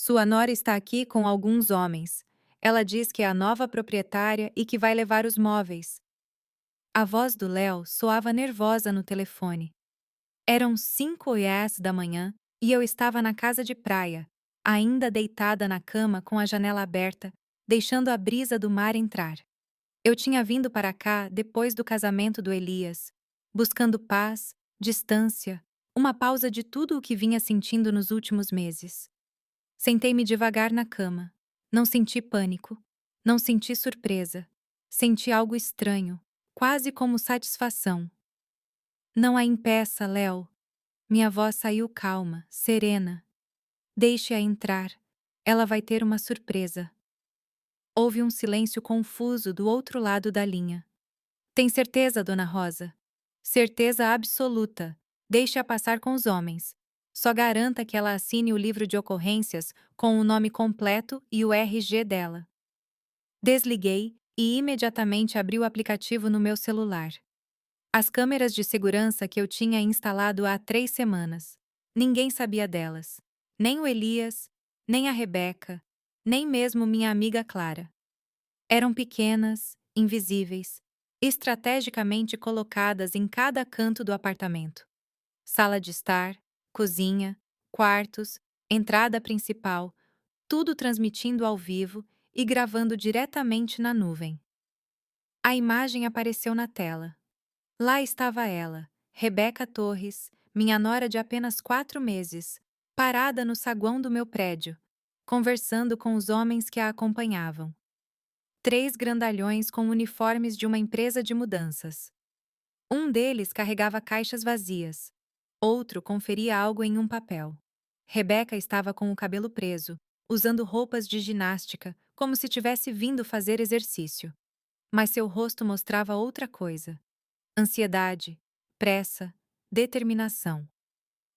Sua nora está aqui com alguns homens. Ela diz que é a nova proprietária e que vai levar os móveis. A voz do Léo soava nervosa no telefone. Eram 5 da manhã e eu estava na casa de praia, ainda deitada na cama com a janela aberta, deixando a brisa do mar entrar. Eu tinha vindo para cá depois do casamento do Elias, buscando paz, distância, uma pausa de tudo o que vinha sentindo nos últimos meses. Sentei-me devagar na cama. Não senti pânico. Não senti surpresa. Senti algo estranho, quase como satisfação. Não a impeça, Léo. Minha voz saiu calma, serena. Deixe-a entrar. Ela vai ter uma surpresa. Houve um silêncio confuso do outro lado da linha. Tem certeza, Dona Rosa? Certeza absoluta. Deixe-a passar com os homens. Só garanta que ela assine o livro de ocorrências com o nome completo e o RG dela. Desliguei e imediatamente abri o aplicativo no meu celular. As câmeras de segurança que eu tinha instalado há 3 semanas. Ninguém sabia delas. Nem o Elias, nem a Rebeca, nem mesmo minha amiga Clara. Eram pequenas, invisíveis, estrategicamente colocadas em cada canto do apartamento. Sala de estar, cozinha, quartos, entrada principal, tudo transmitindo ao vivo e gravando diretamente na nuvem. A imagem apareceu na tela. Lá estava ela, Rebeca Torres, minha nora de apenas 4 meses, parada no saguão do meu prédio, conversando com os homens que a acompanhavam. 3 grandalhões com uniformes de uma empresa de mudanças. Um deles carregava caixas vazias. Outro conferia algo em um papel. Rebeca estava com o cabelo preso, usando roupas de ginástica, como se tivesse vindo fazer exercício. Mas seu rosto mostrava outra coisa: ansiedade, pressa, determinação.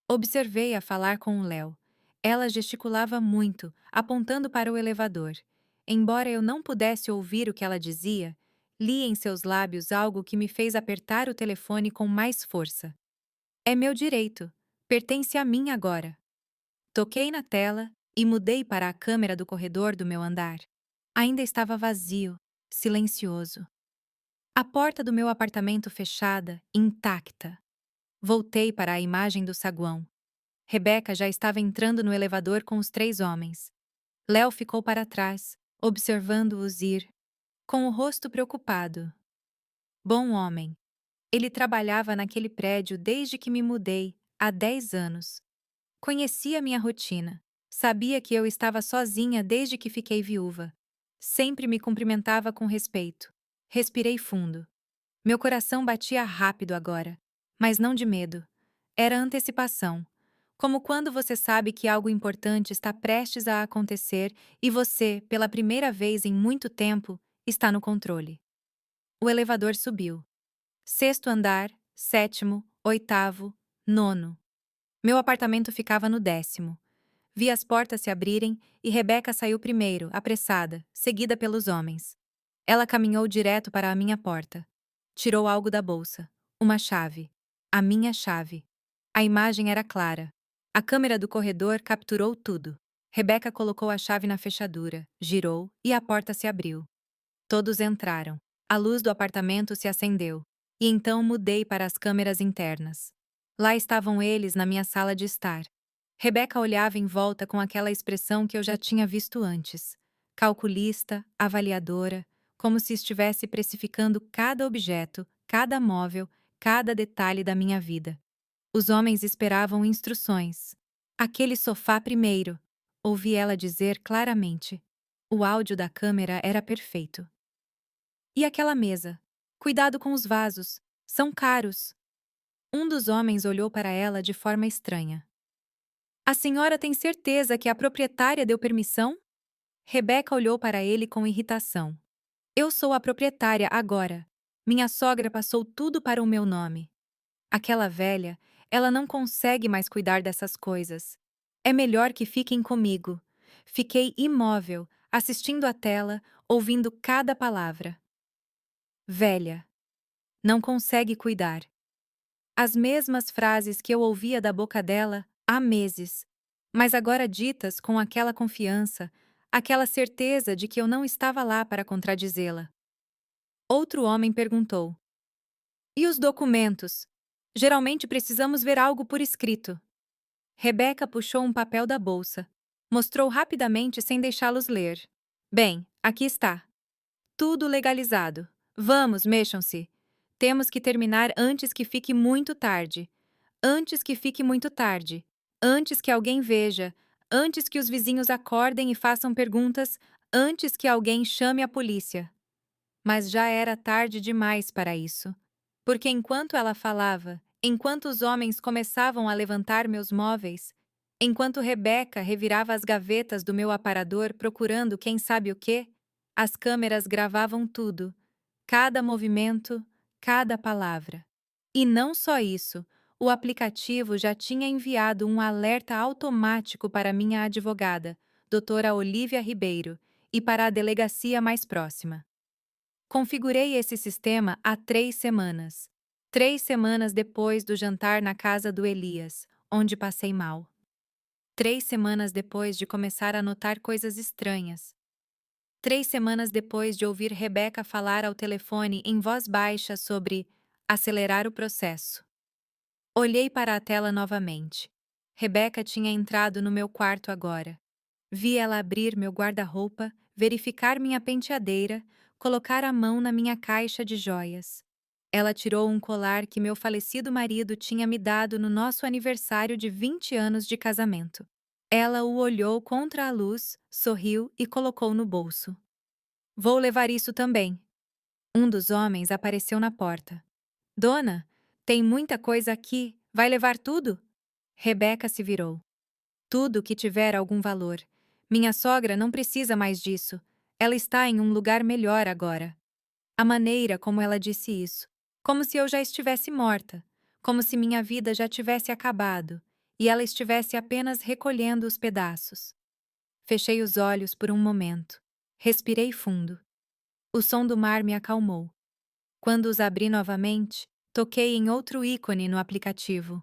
Observei-a falar com o Léo. Ela gesticulava muito, apontando para o elevador. Embora eu não pudesse ouvir o que ela dizia, li em seus lábios algo que me fez apertar o telefone com mais força. É meu direito. Pertence a mim agora. Toquei na tela e mudei para a câmera do corredor do meu andar. Ainda estava vazio, silencioso. A porta do meu apartamento fechada, intacta. Voltei para a imagem do saguão. Rebeca já estava entrando no elevador com os 3 homens. Léo ficou para trás, observando-os ir, com o rosto preocupado. Bom homem. Ele trabalhava naquele prédio desde que me mudei, há 10 anos. Conhecia minha rotina. Sabia que eu estava sozinha desde que fiquei viúva. Sempre me cumprimentava com respeito. Respirei fundo. Meu coração batia rápido agora, mas não de medo. Era antecipação. Como quando você sabe que algo importante está prestes a acontecer e você, pela primeira vez em muito tempo, está no controle. O elevador subiu. 6º andar, 7º, 8º, 9º. Meu apartamento ficava no 10º. Vi as portas se abrirem e Rebeca saiu primeiro, apressada, seguida pelos homens. Ela caminhou direto para a minha porta. Tirou algo da bolsa. Uma chave. A minha chave. A imagem era clara. A câmera do corredor capturou tudo. Rebeca colocou a chave na fechadura, girou e a porta se abriu. Todos entraram. A luz do apartamento se acendeu. E então mudei para as câmeras internas. Lá estavam eles na minha sala de estar. Rebeca olhava em volta com aquela expressão que eu já tinha visto antes. Calculista, avaliadora, como se estivesse precificando cada objeto, cada móvel, cada detalhe da minha vida. Os homens esperavam instruções. Aquele sofá primeiro, ouvi ela dizer claramente. O áudio da câmera era perfeito. E aquela mesa? Cuidado com os vasos. São caros. Um dos homens olhou para ela de forma estranha. A senhora tem certeza que a proprietária deu permissão? Rebeca olhou para ele com irritação. Eu sou a proprietária agora. Minha sogra passou tudo para o meu nome. Aquela velha, ela não consegue mais cuidar dessas coisas. É melhor que fiquem comigo. Fiquei imóvel, assistindo à tela, ouvindo cada palavra. Velha. Não consegue cuidar. As mesmas frases que eu ouvia da boca dela há meses. mas agora ditas com aquela confiança, aquela certeza de que eu não estava lá para contradizê-la. Outro homem perguntou: E os documentos? Geralmente precisamos ver algo por escrito. Rebeca puxou um papel da bolsa. Mostrou rapidamente sem deixá-los ler. Bem, aqui está. Tudo legalizado. Vamos, mexam-se. Temos que terminar antes que fique muito tarde. Antes que fique muito tarde. Antes que alguém veja. Antes que os vizinhos acordem e façam perguntas. Antes que alguém chame a polícia. Mas já era tarde demais para isso. Porque enquanto ela falava, enquanto os homens começavam a levantar meus móveis, enquanto Rebeca revirava as gavetas do meu aparador procurando quem sabe o quê, as câmeras gravavam tudo, cada movimento, cada palavra. E não só isso, o aplicativo já tinha enviado um alerta automático para minha advogada, doutora Olívia Ribeiro, e para a delegacia mais próxima. Configurei esse sistema há 3 semanas. 3 semanas depois do jantar na casa do Elias, onde passei mal. 3 semanas depois de começar a notar coisas estranhas. 3 semanas depois de ouvir Rebeca falar ao telefone em voz baixa sobre acelerar o processo. Olhei para a tela novamente. Rebeca tinha entrado no meu quarto agora. Vi ela abrir meu guarda-roupa, verificar minha penteadeira, colocar a mão na minha caixa de joias. Ela tirou um colar que meu falecido marido tinha me dado no nosso aniversário de 20 anos de casamento. Ela o olhou contra a luz, sorriu e colocou no bolso. Vou levar isso também. Um dos homens apareceu na porta. Dona, tem muita coisa aqui, vai levar tudo? Rebeca se virou. Tudo que tiver algum valor. Minha sogra não precisa mais disso. Ela está em um lugar melhor agora. A maneira como ela disse isso. Como se eu já estivesse morta. Como se minha vida já tivesse acabado. E ela estivesse apenas recolhendo os pedaços. Fechei os olhos por um momento. Respirei fundo. O som do mar me acalmou. Quando os abri novamente, toquei em outro ícone no aplicativo.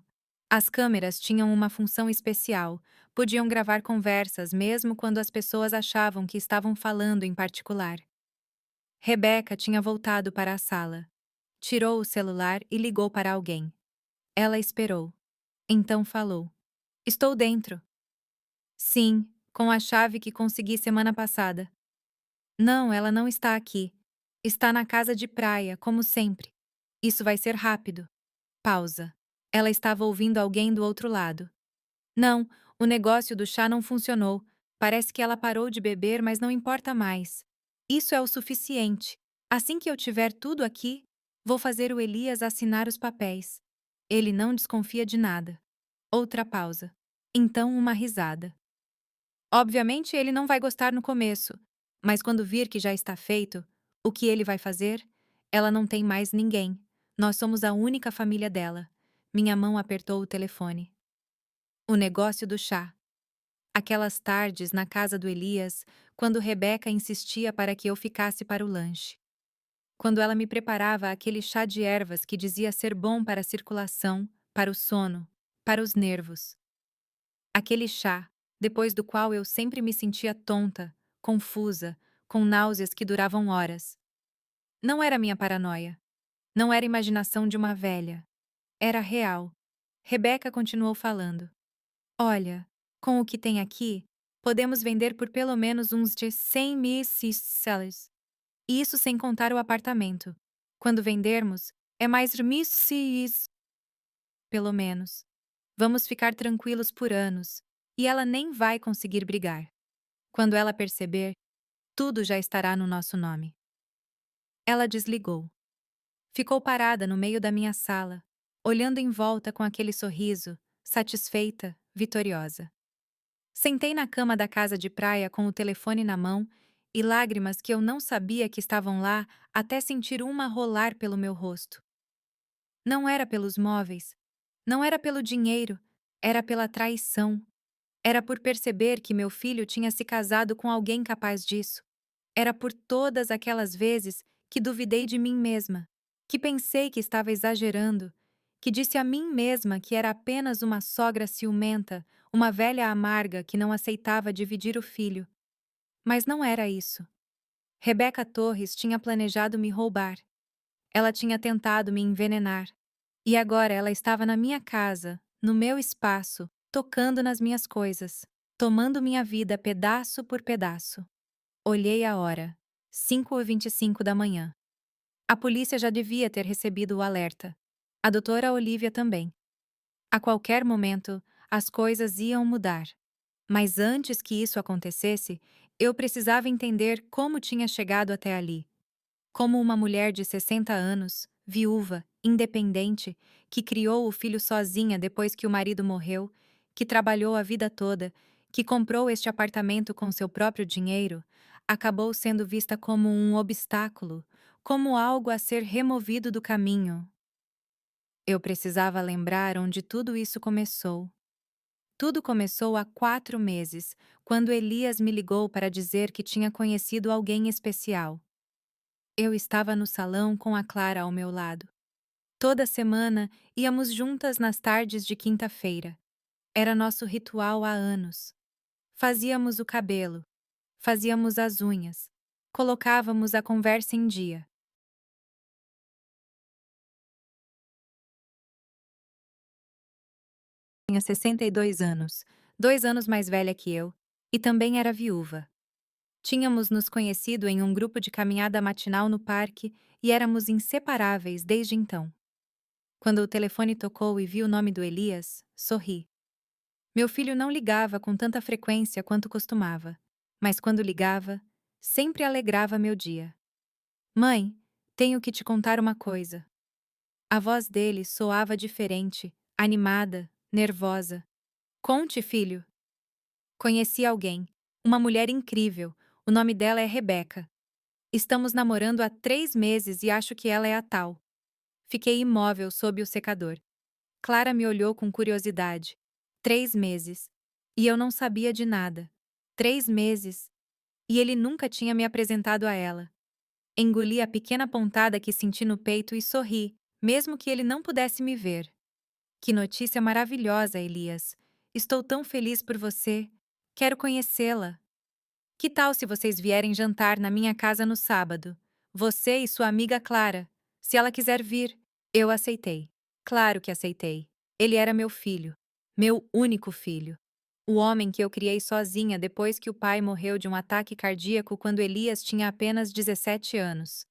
As câmeras tinham uma função especial, podiam gravar conversas mesmo quando as pessoas achavam que estavam falando em particular. Rebeca tinha voltado para a sala. Tirou o celular e ligou para alguém. Ela esperou. Então falou: Estou dentro. Sim, com a chave que consegui semana passada. Não, ela não está aqui. Está na casa de praia, como sempre. Isso vai ser rápido. Pausa. Ela estava ouvindo alguém do outro lado. Não, o negócio do chá não funcionou. Parece que ela parou de beber, mas não importa mais. Isso é o suficiente. Assim que eu tiver tudo aqui, vou fazer o Elias assinar os papéis. Ele não desconfia de nada. Outra pausa. Então uma risada. Obviamente ele não vai gostar no começo, mas quando vir que já está feito, o que ele vai fazer? Ela não tem mais ninguém. Nós somos a única família dela. Minha mão apertou o telefone. O negócio do chá. Aquelas tardes na casa do Elias, quando Rebeca insistia para que eu ficasse para o lanche. Quando ela me preparava aquele chá de ervas que dizia ser bom para a circulação, para o sono, para os nervos. Aquele chá, depois do qual eu sempre me sentia tonta, confusa, com náuseas que duravam horas. Não era minha paranoia. Não era imaginação de uma velha. Era real. Rebeca continuou falando. Olha, com o que tem aqui, podemos vender por pelo menos uns de 100 mil sellers. E isso sem contar o apartamento. Quando vendermos, é mais mil pelo menos. Vamos ficar tranquilos por anos, e ela nem vai conseguir brigar. Quando ela perceber, tudo já estará no nosso nome. Ela desligou. Ficou parada no meio da minha sala, olhando em volta com aquele sorriso, satisfeita, vitoriosa. Sentei na cama da casa de praia com o telefone na mão e lágrimas que eu não sabia que estavam lá até sentir uma rolar pelo meu rosto. Não era pelos móveis, não era pelo dinheiro, era pela traição. Era por perceber que meu filho tinha se casado com alguém capaz disso. Era por todas aquelas vezes que duvidei de mim mesma, que pensei que estava exagerando, que disse a mim mesma que era apenas uma sogra ciumenta, uma velha amarga que não aceitava dividir o filho. Mas não era isso. Rebeca Torres tinha planejado me roubar. Ela tinha tentado me envenenar. E agora ela estava na minha casa, no meu espaço, tocando nas minhas coisas, tomando minha vida pedaço por pedaço. Olhei a hora. 5h25 da manhã. A polícia já devia ter recebido o alerta. A doutora Olivia também. A qualquer momento, as coisas iam mudar. Mas antes que isso acontecesse, eu precisava entender como tinha chegado até ali. Como uma mulher de 60 anos, viúva, independente, que criou o filho sozinha depois que o marido morreu, que trabalhou a vida toda, que comprou este apartamento com seu próprio dinheiro, acabou sendo vista como um obstáculo, como algo a ser removido do caminho. Eu precisava lembrar onde tudo isso começou. Tudo começou há 4 meses, quando Elias me ligou para dizer que tinha conhecido alguém especial. Eu estava no salão com a Clara ao meu lado. Toda semana íamos juntas nas tardes de quinta-feira. Era nosso ritual há anos. Fazíamos o cabelo, fazíamos as unhas, colocávamos a conversa em dia. Tinha 62 anos, 2 anos mais velha que eu, e também era viúva. Tínhamos nos conhecido em um grupo de caminhada matinal no parque e éramos inseparáveis desde então. Quando o telefone tocou e vi o nome do Elias, sorri. Meu filho não ligava com tanta frequência quanto costumava, mas quando ligava, sempre alegrava meu dia. Mãe, tenho que te contar uma coisa. A voz dele soava diferente, animada, nervosa. Conte, filho. Conheci alguém, uma mulher incrível. O nome dela é Rebeca. Estamos namorando há 3 meses e acho que ela é a tal. Fiquei imóvel sob o secador. Clara me olhou com curiosidade. 3 meses. E eu não sabia de nada. 3 meses. E ele nunca tinha me apresentado a ela. Engoli a pequena pontada que senti no peito e sorri, mesmo que ele não pudesse me ver. Que notícia maravilhosa, Elias. Estou tão feliz por você. Quero conhecê-la. Que tal se vocês vierem jantar na minha casa no sábado? Você e sua amiga Clara. Se ela quiser vir. Eu aceitei. Claro que aceitei. Ele era meu filho. Meu único filho. O homem que eu criei sozinha depois que o pai morreu de um ataque cardíaco quando Elias tinha apenas 17 anos.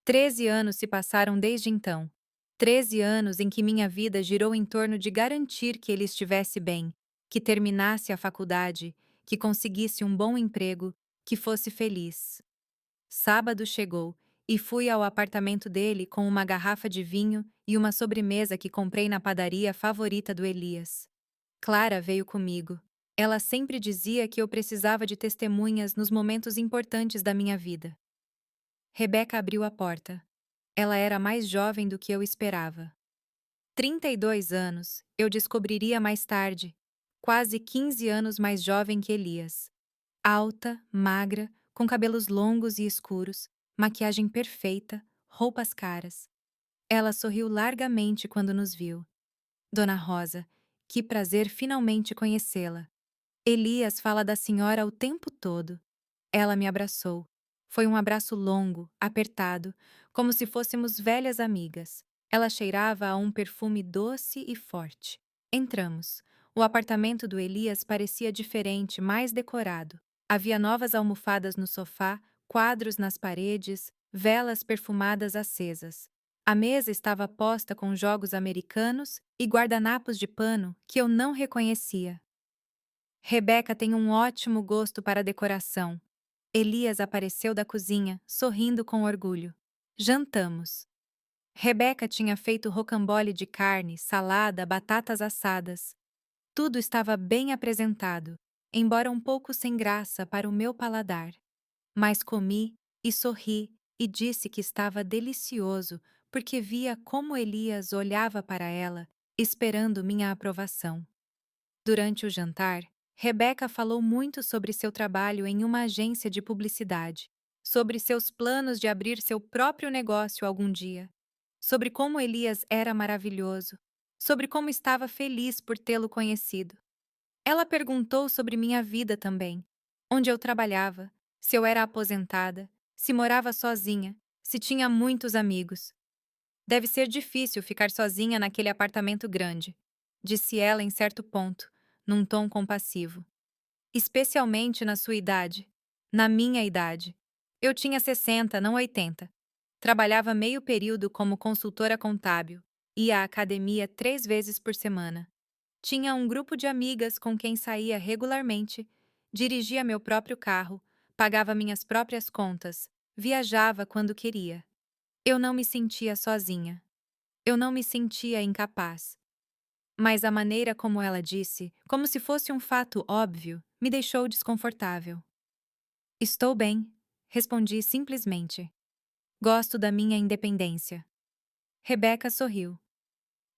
13 anos se passaram desde então. 13 anos em que minha vida girou em torno de garantir que ele estivesse bem, que terminasse a faculdade, que conseguisse um bom emprego, que fosse feliz. Sábado chegou e fui ao apartamento dele com uma garrafa de vinho e uma sobremesa que comprei na padaria favorita do Elias. Clara veio comigo. Ela sempre dizia que eu precisava de testemunhas nos momentos importantes da minha vida. Rebeca abriu a porta. Ela era mais jovem do que eu esperava. 32 anos, eu descobriria mais tarde. Quase 15 anos mais jovem que Elias. Alta, magra, com cabelos longos e escuros, maquiagem perfeita, roupas caras. Ela sorriu largamente quando nos viu. Dona Rosa, que prazer finalmente conhecê-la. Elias fala da senhora o tempo todo. Ela me abraçou. Foi um abraço longo, apertado, como se fôssemos velhas amigas. Ela cheirava a um perfume doce e forte. Entramos. O apartamento do Elias parecia diferente, mais decorado. Havia novas almofadas no sofá, quadros nas paredes, velas perfumadas acesas. A mesa estava posta com jogos americanos e guardanapos de pano que eu não reconhecia. Rebeca tem um ótimo gosto para decoração. Elias apareceu da cozinha, sorrindo com orgulho. Jantamos. Rebeca tinha feito rocambole de carne, salada, batatas assadas. Tudo estava bem apresentado, embora um pouco sem graça para o meu paladar. Mas comi e sorri e disse que estava delicioso porque via como Elias olhava para ela, esperando minha aprovação. Durante o jantar, Rebeca falou muito sobre seu trabalho em uma agência de publicidade, sobre seus planos de abrir seu próprio negócio algum dia, sobre como Elias era maravilhoso, sobre como estava feliz por tê-lo conhecido. Ela perguntou sobre minha vida também, onde eu trabalhava, se eu era aposentada, se morava sozinha, se tinha muitos amigos. Deve ser difícil ficar sozinha naquele apartamento grande, disse ela em certo ponto, num tom compassivo. Especialmente na sua idade. Na minha idade. Eu tinha 60, não 80. Trabalhava meio período como consultora contábil. Ia à academia 3 vezes por semana. Tinha um grupo de amigas com quem saía regularmente. Dirigia meu próprio carro. Pagava minhas próprias contas. Viajava quando queria. Eu não me sentia sozinha. Eu não me sentia incapaz. Mas a maneira como ela disse, como se fosse um fato óbvio, me deixou desconfortável. Estou bem, respondi simplesmente. Gosto da minha independência. Rebeca sorriu.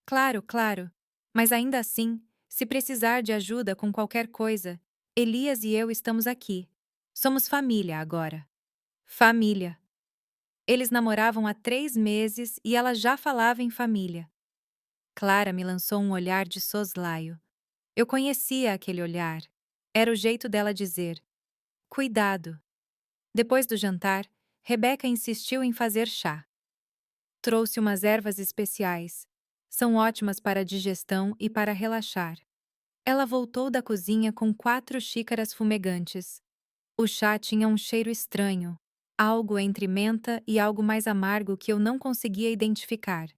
Claro, claro. Mas ainda assim, se precisar de ajuda com qualquer coisa, Elias e eu estamos aqui. Somos família agora. Família. Eles namoravam há 3 meses e ela já falava em família. Clara me lançou um olhar de soslaio. Eu conhecia aquele olhar. Era o jeito dela dizer: cuidado. Depois do jantar, Rebeca insistiu em fazer chá. Trouxe umas ervas especiais. São ótimas para a digestão e para relaxar. Ela voltou da cozinha com 4 xícaras fumegantes. O chá tinha um cheiro estranho, algo entre menta e algo mais amargo que eu não conseguia identificar.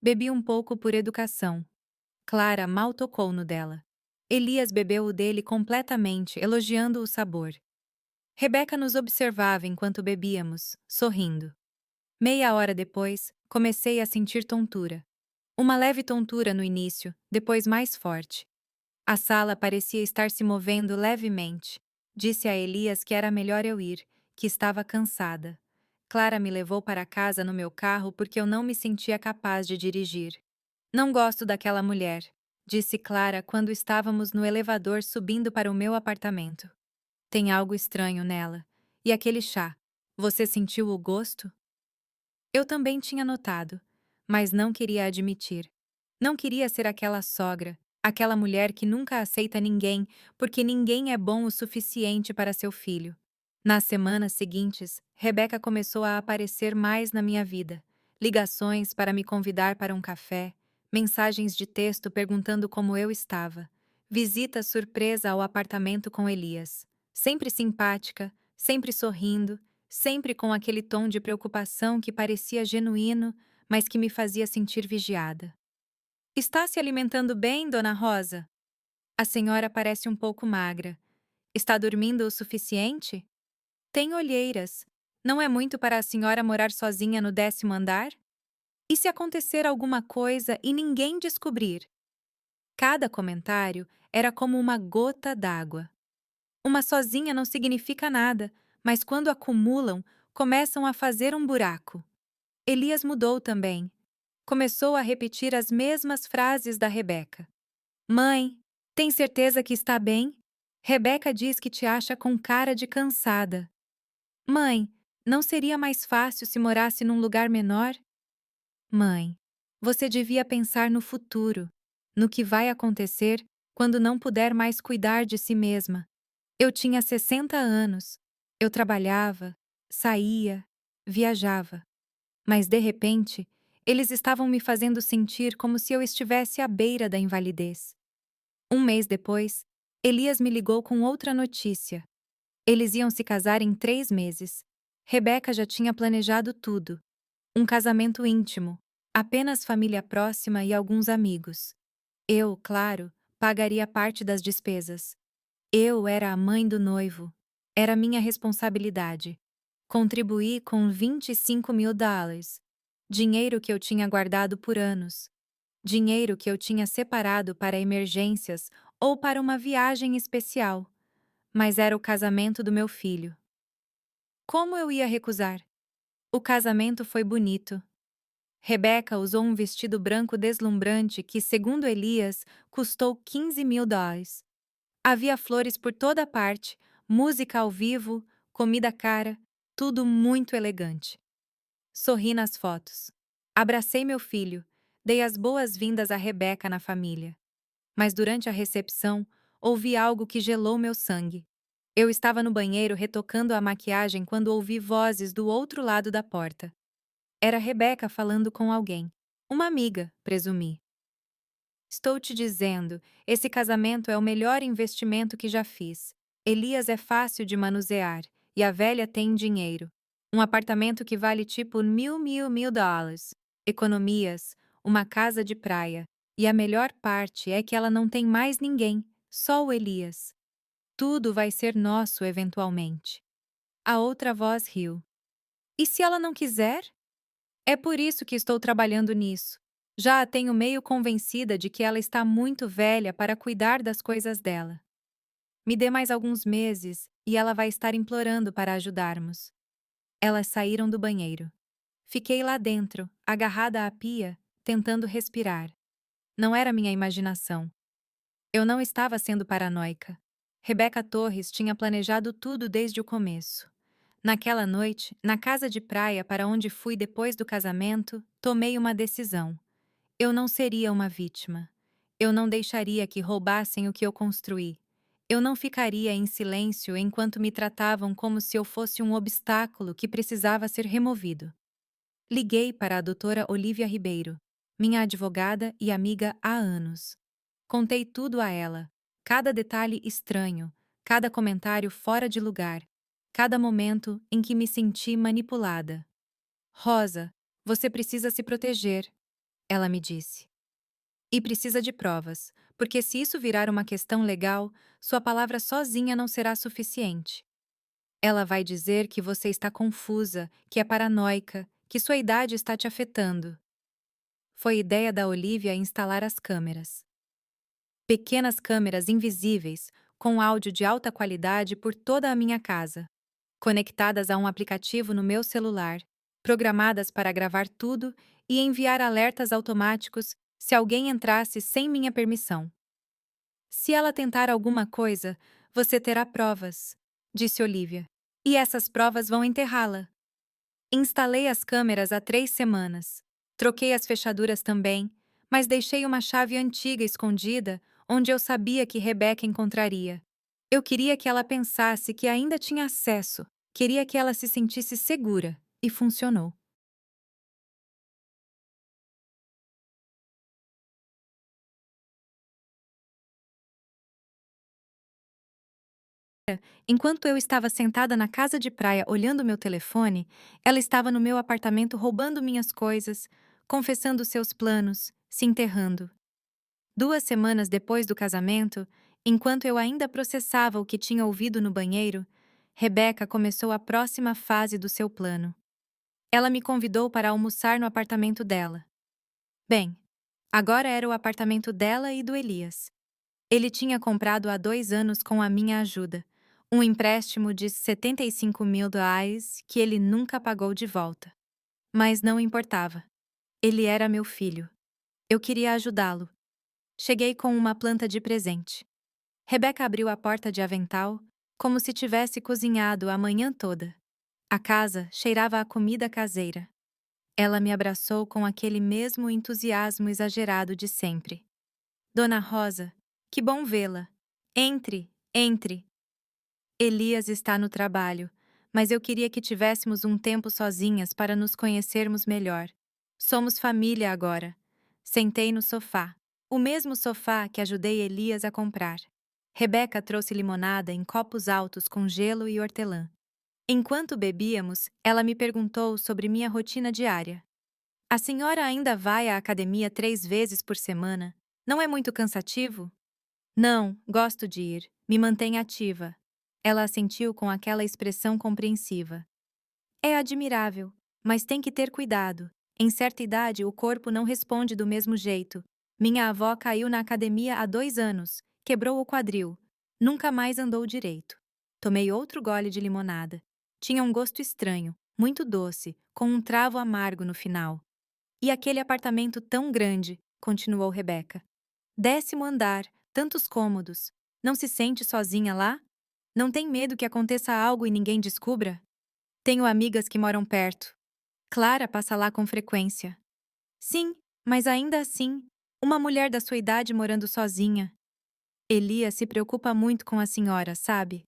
Bebi um pouco por educação. Clara mal tocou no dela. Elias bebeu o dele completamente, elogiando o sabor. Rebeca nos observava enquanto bebíamos, sorrindo. Meia hora depois, comecei a sentir tontura. Uma leve tontura no início, depois mais forte. A sala parecia estar se movendo levemente. Disse a Elias que era melhor eu ir, que estava cansada. Clara me levou para casa no meu carro porque eu não me sentia capaz de dirigir. Não gosto daquela mulher, disse Clara quando estávamos no elevador subindo para o meu apartamento. Tem algo estranho nela. E aquele chá? Você sentiu o gosto? Eu também tinha notado, mas não queria admitir. Não queria ser aquela sogra, aquela mulher que nunca aceita ninguém porque ninguém é bom o suficiente para seu filho. Nas semanas seguintes, Rebeca começou a aparecer mais na minha vida. Ligações para me convidar para um café, mensagens de texto perguntando como eu estava, visita surpresa ao apartamento com Elias. Sempre simpática, sempre sorrindo, sempre com aquele tom de preocupação que parecia genuíno, mas que me fazia sentir vigiada. Está se alimentando bem, Dona Rosa? A senhora parece um pouco magra. Está dormindo o suficiente? Tem olheiras. Não é muito para a senhora morar sozinha no 10º andar? E se acontecer alguma coisa e ninguém descobrir? Cada comentário era como uma gota d'água. Uma sozinha não significa nada, mas quando acumulam, começam a fazer um buraco. Elias mudou também. Começou a repetir as mesmas frases da Rebeca. Mãe, tem certeza que está bem? Rebeca diz que te acha com cara de cansada. Mãe, não seria mais fácil se morasse num lugar menor? Mãe, você devia pensar no futuro, no que vai acontecer quando não puder mais cuidar de si mesma. Eu tinha 60 anos. Eu trabalhava, saía, viajava. Mas, de repente, eles estavam me fazendo sentir como se eu estivesse à beira da invalidez. Um mês depois, Elias me ligou com outra notícia. Eles iam se casar em 3 meses. Rebeca já tinha planejado tudo. Um casamento íntimo, apenas família próxima e alguns amigos. Eu, claro, pagaria parte das despesas. Eu era a mãe do noivo. Era minha responsabilidade. Contribuí com $25.000. Dinheiro que eu tinha guardado por anos. Dinheiro que eu tinha separado para emergências ou para uma viagem especial. Mas era o casamento do meu filho. Como eu ia recusar? O casamento foi bonito. Rebeca usou um vestido branco deslumbrante que, segundo Elias, custou $15.000. Havia flores por toda parte, música ao vivo, comida cara, tudo muito elegante. Sorri nas fotos. Abracei meu filho, dei as boas-vindas a Rebeca na família. Mas durante a recepção, ouvi algo que gelou meu sangue. Eu estava no banheiro retocando a maquiagem quando ouvi vozes do outro lado da porta. Era Rebeca falando com alguém. Uma amiga, presumi. Estou te dizendo, esse casamento é o melhor investimento que já fiz. Elias é fácil de manusear, e a velha tem dinheiro. Um apartamento que vale tipo $1.000. Economias, uma casa de praia. E a melhor parte é que ela não tem mais ninguém, só o Elias. Tudo vai ser nosso eventualmente. A outra voz riu. E se ela não quiser? É por isso que estou trabalhando nisso. Já a tenho meio convencida de que ela está muito velha para cuidar das coisas dela. Me dê mais alguns meses e ela vai estar implorando para ajudarmos. Elas saíram do banheiro. Fiquei lá dentro, agarrada à pia, tentando respirar. Não era minha imaginação. Eu não estava sendo paranoica. Rebeca Torres tinha planejado tudo desde o começo. Naquela noite, na casa de praia para onde fui depois do casamento, tomei uma decisão. Eu não seria uma vítima. Eu não deixaria que roubassem o que eu construí. Eu não ficaria em silêncio enquanto me tratavam como se eu fosse um obstáculo que precisava ser removido. Liguei para a doutora Olívia Ribeiro, minha advogada e amiga há anos. Contei tudo a ela, cada detalhe estranho, cada comentário fora de lugar, cada momento em que me senti manipulada. Rosa, você precisa se proteger, ela me disse. E precisa de provas, porque se isso virar uma questão legal, sua palavra sozinha não será suficiente. Ela vai dizer que você está confusa, que é paranoica, que sua idade está te afetando. Foi ideia da Olivia instalar as câmeras. Pequenas câmeras invisíveis, com áudio de alta qualidade por toda a minha casa, conectadas a um aplicativo no meu celular, programadas para gravar tudo e enviar alertas automáticos se alguém entrasse sem minha permissão. Se ela tentar alguma coisa, você terá provas, disse Olivia. E essas provas vão enterrá-la. Instalei as câmeras há 3 semanas. Troquei as fechaduras também, mas deixei uma chave antiga escondida onde eu sabia que Rebeca encontraria. Eu queria que ela pensasse que ainda tinha acesso, queria que ela se sentisse segura, e funcionou. Enquanto eu estava sentada na casa de praia olhando meu telefone, ela estava no meu apartamento roubando minhas coisas, confessando seus planos, se enterrando. 2 semanas depois do casamento, enquanto eu ainda processava o que tinha ouvido no banheiro, Rebeca começou a próxima fase do seu plano. Ela me convidou para almoçar no apartamento dela. Bem, agora era o apartamento dela e do Elias. Ele tinha comprado há 2 anos com a minha ajuda, um empréstimo de US$ 75.000 que ele nunca pagou de volta. Mas não importava. Ele era meu filho. Eu queria ajudá-lo. Cheguei com uma planta de presente. Rebeca abriu a porta de avental, como se tivesse cozinhado a manhã toda. A casa cheirava a comida caseira. Ela me abraçou com aquele mesmo entusiasmo exagerado de sempre. Dona Rosa, que bom vê-la. Entre, entre. Elias está no trabalho, mas eu queria que tivéssemos um tempo sozinhas para nos conhecermos melhor. Somos família agora. Sentei no sofá, o mesmo sofá que ajudei Elias a comprar. Rebeca trouxe limonada em copos altos com gelo e hortelã. Enquanto bebíamos, ela me perguntou sobre minha rotina diária. A senhora ainda vai à academia 3 vezes por semana? Não é muito cansativo? Não, gosto de ir. Me mantém ativa. Ela assentiu com aquela expressão compreensiva. É admirável, mas tem que ter cuidado. Em certa idade, o corpo não responde do mesmo jeito. Minha avó caiu na academia há 2 anos, quebrou o quadril. Nunca mais andou direito. Tomei outro gole de limonada. Tinha um gosto estranho, muito doce, com um travo amargo no final. E aquele apartamento tão grande, continuou Rebeca. 10º andar, tantos cômodos. Não se sente sozinha lá? Não tem medo que aconteça algo e ninguém descubra? Tenho amigas que moram perto. Clara passa lá com frequência. Sim, mas ainda assim, uma mulher da sua idade morando sozinha. Elias se preocupa muito com a senhora, sabe?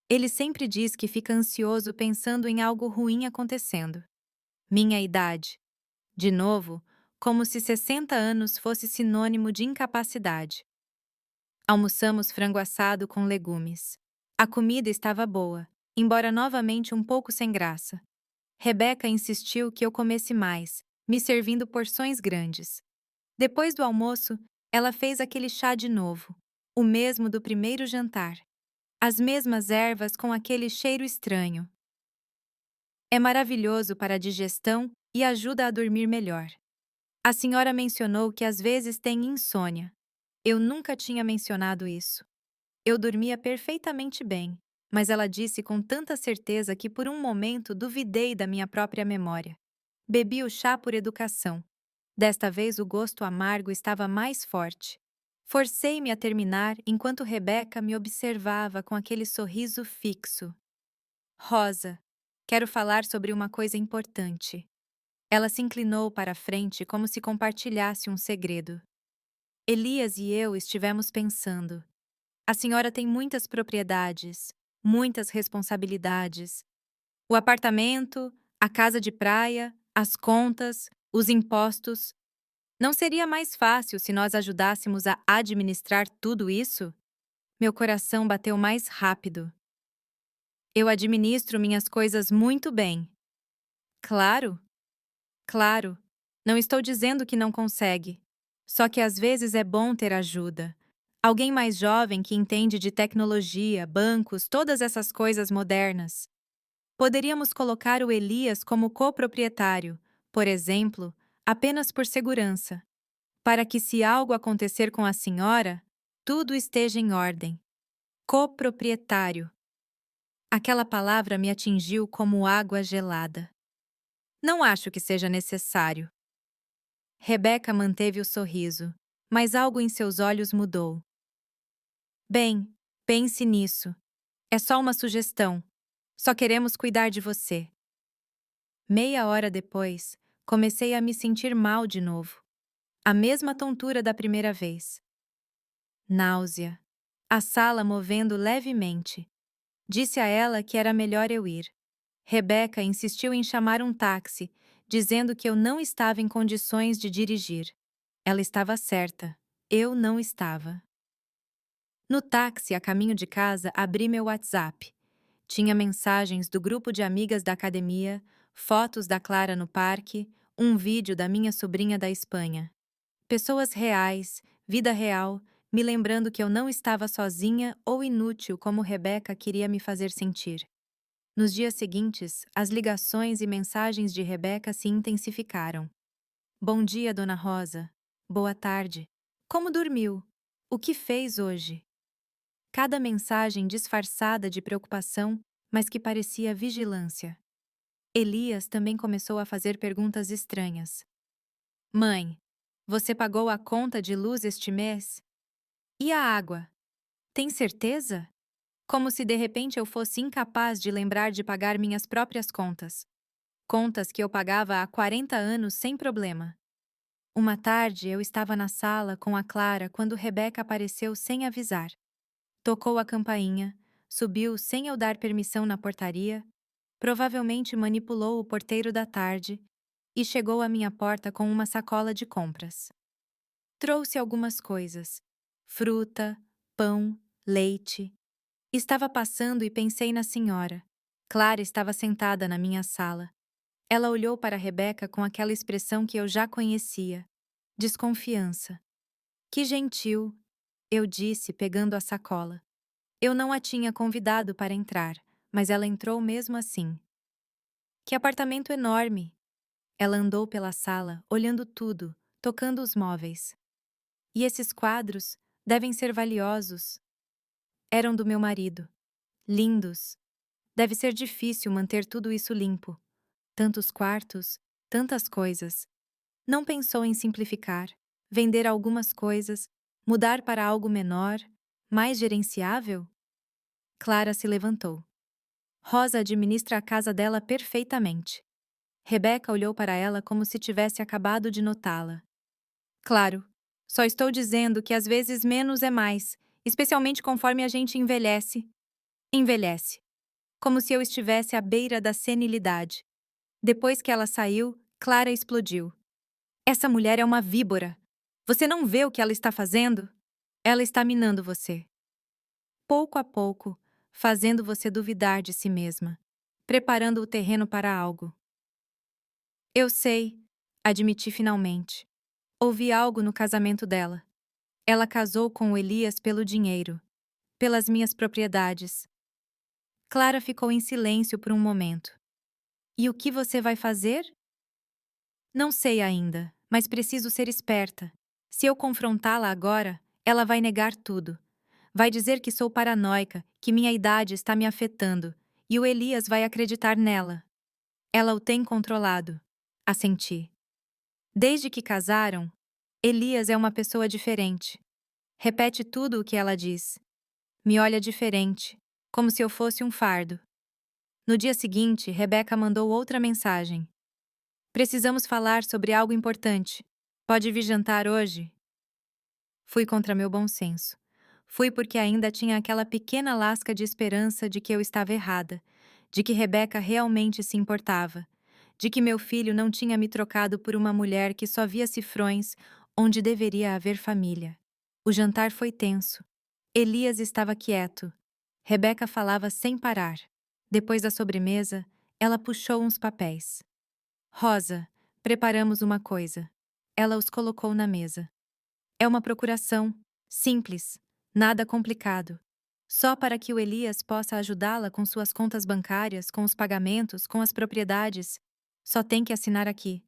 Ele sempre diz que fica ansioso pensando em algo ruim acontecendo. Minha idade. De novo, como se 60 anos fosse sinônimo de incapacidade. Almoçamos frango assado com legumes. A comida estava boa, embora novamente um pouco sem graça. Rebeca insistiu que eu comesse mais, me servindo porções grandes. Depois do almoço, ela fez aquele chá de novo, o mesmo do primeiro jantar. As mesmas ervas com aquele cheiro estranho. É maravilhoso para a digestão e ajuda a dormir melhor. A senhora mencionou que às vezes tem insônia. Eu nunca tinha mencionado isso. Eu dormia perfeitamente bem, mas ela disse com tanta certeza que por um momento duvidei da minha própria memória. Bebi o chá por educação. Desta vez o gosto amargo estava mais forte. Forcei-me a terminar enquanto Rebeca me observava com aquele sorriso fixo. Rosa, quero falar sobre uma coisa importante. Ela se inclinou para a frente como se compartilhasse um segredo. Elias e eu estivemos pensando. A senhora tem muitas propriedades, muitas responsabilidades. O apartamento, a casa de praia, as contas, os impostos. Não seria mais fácil se nós ajudássemos a administrar tudo isso? Meu coração bateu mais rápido. Eu administro minhas coisas muito bem. Claro, claro. Não estou dizendo que não consegue. Só que às vezes é bom ter ajuda. Alguém mais jovem que entende de tecnologia, bancos, todas essas coisas modernas. Poderíamos colocar o Elias como coproprietário, por exemplo, apenas por segurança, para que se algo acontecer com a senhora, tudo esteja em ordem. Coproprietário. Aquela palavra me atingiu como água gelada. Não acho que seja necessário. Rebeca manteve o sorriso, mas algo em seus olhos mudou. Bem, pense nisso. É só uma sugestão. Só queremos cuidar de você. Meia hora depois, comecei a me sentir mal de novo. A mesma tontura da primeira vez. Náusea. A sala movendo levemente. Disse a ela que era melhor eu ir. Rebeca insistiu em chamar um táxi, dizendo que eu não estava em condições de dirigir. Ela estava certa. Eu não estava. No táxi a caminho de casa, abri meu WhatsApp. Tinha mensagens do grupo de amigas da academia, fotos da Clara no parque, um vídeo da minha sobrinha da Espanha. Pessoas reais, vida real, me lembrando que eu não estava sozinha ou inútil como Rebeca queria me fazer sentir. Nos dias seguintes, as ligações e mensagens de Rebeca se intensificaram. Bom dia, Dona Rosa. Boa tarde. Como dormiu? O que fez hoje? Cada mensagem disfarçada de preocupação, mas que parecia vigilância. Elias também começou a fazer perguntas estranhas. Mãe, você pagou a conta de luz este mês? E a água? Tem certeza? Como se de repente eu fosse incapaz de lembrar de pagar minhas próprias contas. Contas que eu pagava há 40 anos sem problema. Uma tarde eu estava na sala com a Clara quando Rebeca apareceu sem avisar. Tocou a campainha, subiu sem eu dar permissão na portaria, provavelmente manipulou o porteiro da tarde e chegou à minha porta com uma sacola de compras. Trouxe algumas coisas: fruta, pão, leite. Estava passando e pensei na senhora. Clara estava sentada na minha sala. Ela olhou para Rebeca com aquela expressão que eu já conhecia: desconfiança. Que gentil, eu disse, pegando a sacola. Eu não a tinha convidado para entrar, mas ela entrou mesmo assim. Que apartamento enorme! Ela andou pela sala, olhando tudo, tocando os móveis. E esses quadros devem ser valiosos. Eram do meu marido. Lindos. Deve ser difícil manter tudo isso limpo. Tantos quartos, tantas coisas. Não pensou em simplificar, vender algumas coisas, mudar para algo menor, mais gerenciável? Clara se levantou. Rosa administra a casa dela perfeitamente. Rebeca olhou para ela como se tivesse acabado de notá-la. Claro, só estou dizendo que às vezes menos é mais, especialmente conforme a gente envelhece. Envelhece. Como se eu estivesse à beira da senilidade. Depois que ela saiu, Clara explodiu. Essa mulher é uma víbora. Você não vê o que ela está fazendo? Ela está minando você. Pouco a pouco, fazendo você duvidar de si mesma. Preparando o terreno para algo. Eu sei, admiti finalmente. Ouvi algo no casamento dela. Ela casou com o Elias pelo dinheiro. Pelas minhas propriedades. Clara ficou em silêncio por um momento. E o que você vai fazer? Não sei ainda, mas preciso ser esperta. Se eu confrontá-la agora, ela vai negar tudo. Vai dizer que sou paranoica, que minha idade está me afetando, e o Elias vai acreditar nela. Ela o tem controlado. Assenti. Desde que casaram, Elias é uma pessoa diferente. Repete tudo o que ela diz. Me olha diferente, como se eu fosse um fardo. No dia seguinte, Rebeca mandou outra mensagem. Precisamos falar sobre algo importante. Pode vir jantar hoje? Fui contra meu bom senso. Fui porque ainda tinha aquela pequena lasca de esperança de que eu estava errada, de que Rebeca realmente se importava, de que meu filho não tinha me trocado por uma mulher que só via cifrões onde deveria haver família. O jantar foi tenso. Elias estava quieto. Rebeca falava sem parar. Depois da sobremesa, ela puxou uns papéis. Rosa, preparamos uma coisa. Ela os colocou na mesa. É uma procuração, simples, nada complicado. Só para que o Elias possa ajudá-la com suas contas bancárias, com os pagamentos, com as propriedades. Só tem que assinar aqui.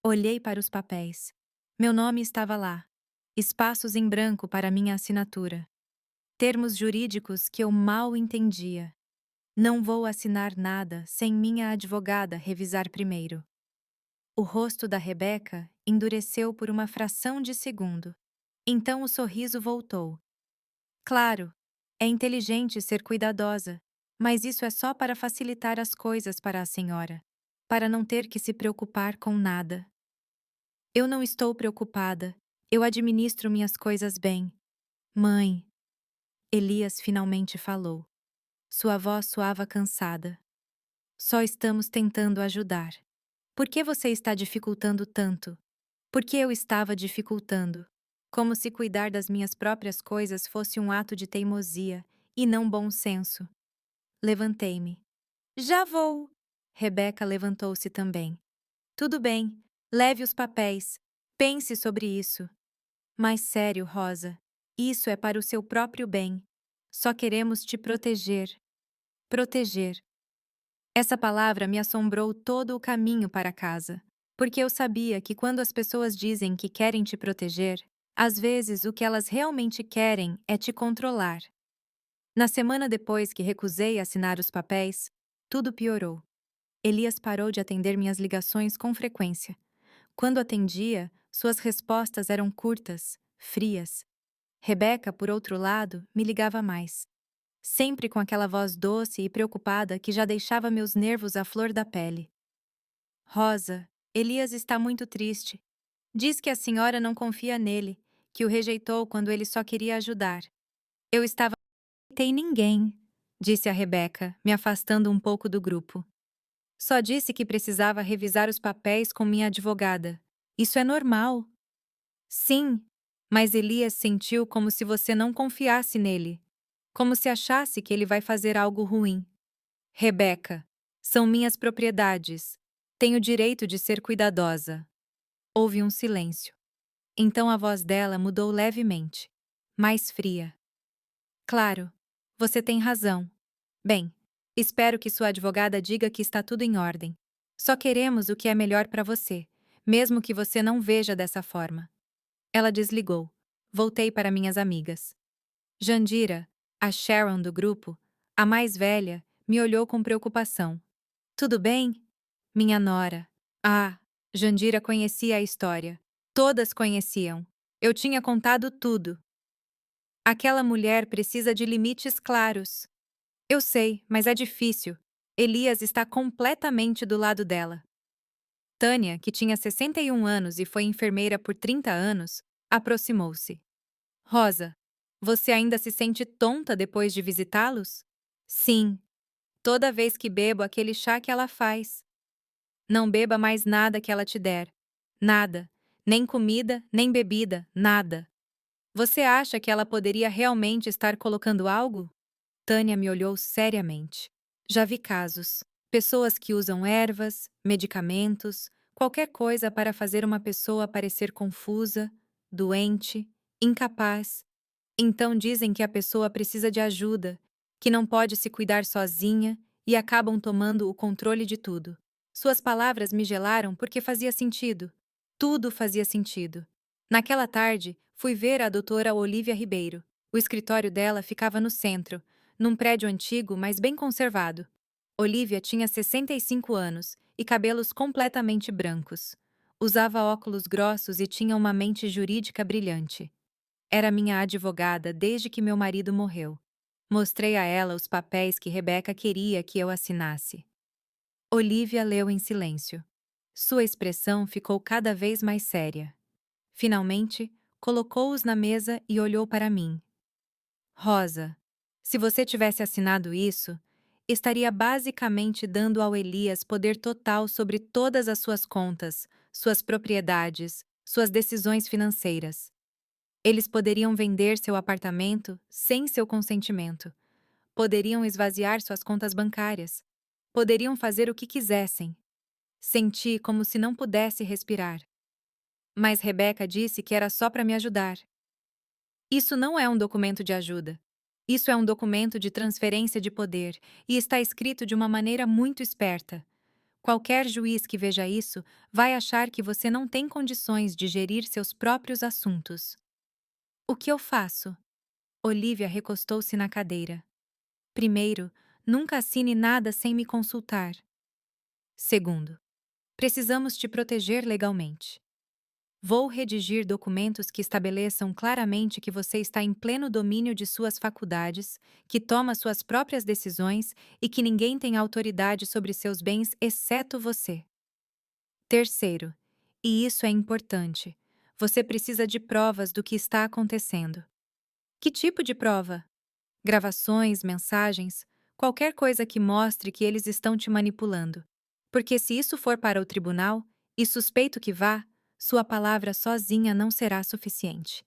Olhei para os papéis. Meu nome estava lá. Espaços em branco para minha assinatura. Termos jurídicos que eu mal entendia. Não vou assinar nada sem minha advogada revisar primeiro. O rosto da Rebeca endureceu por uma fração de segundo. Então o sorriso voltou. Claro, é inteligente ser cuidadosa, mas isso é só para facilitar as coisas para a senhora, para não ter que se preocupar com nada. Eu não estou preocupada, eu administro minhas coisas bem. Mãe, Elias finalmente falou. Sua voz soava cansada. Só estamos tentando ajudar. Por que você está dificultando tanto? Por que eu estava dificultando? Como se cuidar das minhas próprias coisas fosse um ato de teimosia e não bom senso. Levantei-me. Já vou! Rebeca levantou-se também. Tudo bem, leve os papéis. Pense sobre isso. Mas sério, Rosa, isso é para o seu próprio bem. Só queremos te proteger. Proteger. Essa palavra me assombrou todo o caminho para casa, porque eu sabia que quando as pessoas dizem que querem te proteger, às vezes o que elas realmente querem é te controlar. Na semana depois que recusei assinar os papéis, tudo piorou. Elias parou de atender minhas ligações com frequência. Quando atendia, suas respostas eram curtas, frias. Rebeca, por outro lado, me ligava mais. Sempre com aquela voz doce e preocupada que já deixava meus nervos à flor da pele. Rosa, Elias está muito triste. Diz que a senhora não confia nele, que o rejeitou quando ele só queria ajudar. Eu estava. Não tem ninguém, disse a Rebeca, me afastando um pouco do grupo. Só disse que precisava revisar os papéis com minha advogada. Isso é normal. Sim, mas Elias sentiu como se você não confiasse nele. Como se achasse que ele vai fazer algo ruim. Rebeca, são minhas propriedades. Tenho direito de ser cuidadosa. Houve um silêncio. Então a voz dela mudou levemente, mais fria. Claro, você tem razão. Bem, espero que sua advogada diga que está tudo em ordem. Só queremos o que é melhor para você, mesmo que você não veja dessa forma. Ela desligou. Voltei para minhas amigas. Jandira, a Sharon do grupo, a mais velha, me olhou com preocupação. Tudo bem? Minha nora. Ah, Jandira conhecia a história. Todas conheciam. Eu tinha contado tudo. Aquela mulher precisa de limites claros. Eu sei, mas é difícil. Elias está completamente do lado dela. Tânia, que tinha 61 anos e foi enfermeira por 30 anos, aproximou-se. Rosa, Você ainda se sente tonta depois de visitá-los? Sim, toda vez que bebo aquele chá que ela faz. Não beba mais nada que ela te der. Nada. Nem comida, nem bebida, nada. Você acha que ela poderia realmente estar colocando algo? Tânia me olhou seriamente. Já vi casos. Pessoas que usam ervas, medicamentos, qualquer coisa para fazer uma pessoa parecer confusa, doente, incapaz. Então dizem que a pessoa precisa de ajuda, que não pode se cuidar sozinha e acabam tomando o controle de tudo. Suas palavras me gelaram porque fazia sentido. Tudo fazia sentido. Naquela tarde, fui ver a doutora Olívia Ribeiro. O escritório dela ficava no centro, num prédio antigo, mas bem conservado. Olívia tinha 65 anos e cabelos completamente brancos. Usava óculos grossos e tinha uma mente jurídica brilhante. Era minha advogada desde que meu marido morreu. Mostrei a ela os papéis que Rebeca queria que eu assinasse. Olívia leu em silêncio. Sua expressão ficou cada vez mais séria. Finalmente, colocou-os na mesa e olhou para mim. Rosa, se você tivesse assinado isso, estaria basicamente dando ao Elias poder total sobre todas as suas contas, suas propriedades, suas decisões financeiras. Eles poderiam vender seu apartamento sem seu consentimento. Poderiam esvaziar suas contas bancárias. Poderiam fazer o que quisessem. Senti como se não pudesse respirar. Mas Rebeca disse que era só para me ajudar. Isso não é um documento de ajuda. Isso é um documento de transferência de poder e está escrito de uma maneira muito esperta. Qualquer juiz que veja isso vai achar que você não tem condições de gerir seus próprios assuntos. O que eu faço? Olívia recostou-se na cadeira. Primeiro, nunca assine nada sem me consultar. Segundo, precisamos te proteger legalmente. Vou redigir documentos que estabeleçam claramente que você está em pleno domínio de suas faculdades, que toma suas próprias decisões e que ninguém tem autoridade sobre seus bens exceto você. Terceiro, e isso é importante, você precisa de provas do que está acontecendo. Que tipo de prova? Gravações, mensagens, qualquer coisa que mostre que eles estão te manipulando. Porque se isso for para o tribunal, e suspeito que vá, sua palavra sozinha não será suficiente.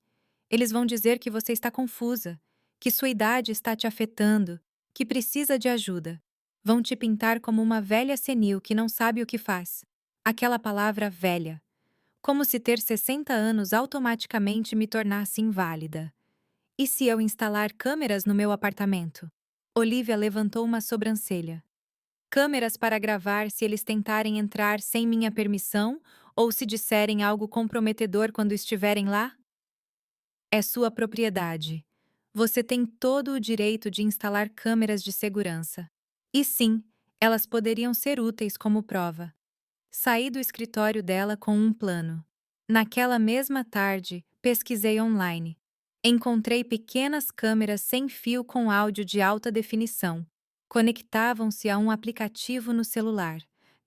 Eles vão dizer que você está confusa, que sua idade está te afetando, que precisa de ajuda. Vão te pintar como uma velha senil que não sabe o que faz. Aquela palavra velha. Como se ter 60 anos automaticamente me tornasse inválida. E se eu instalar câmeras no meu apartamento? Olivia levantou uma sobrancelha. Câmeras para gravar se eles tentarem entrar sem minha permissão ou se disserem algo comprometedor quando estiverem lá? É sua propriedade. Você tem todo o direito de instalar câmeras de segurança. E sim, elas poderiam ser úteis como prova. Saí do escritório dela com um plano. Naquela mesma tarde, pesquisei online. Encontrei pequenas câmeras sem fio com áudio de alta definição. Conectavam-se a um aplicativo no celular.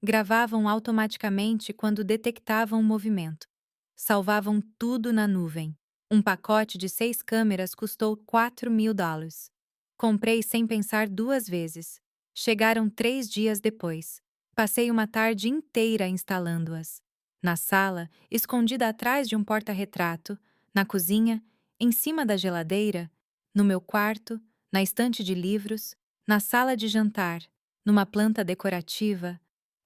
Gravavam automaticamente quando detectavam movimento. Salvavam tudo na nuvem. Um pacote de 6 câmeras custou $4.000. Comprei sem pensar duas vezes. Chegaram 3 dias depois. Passei uma tarde inteira instalando-as. Na sala, escondida atrás de um porta-retrato, na cozinha, em cima da geladeira, no meu quarto, na estante de livros, na sala de jantar, numa planta decorativa,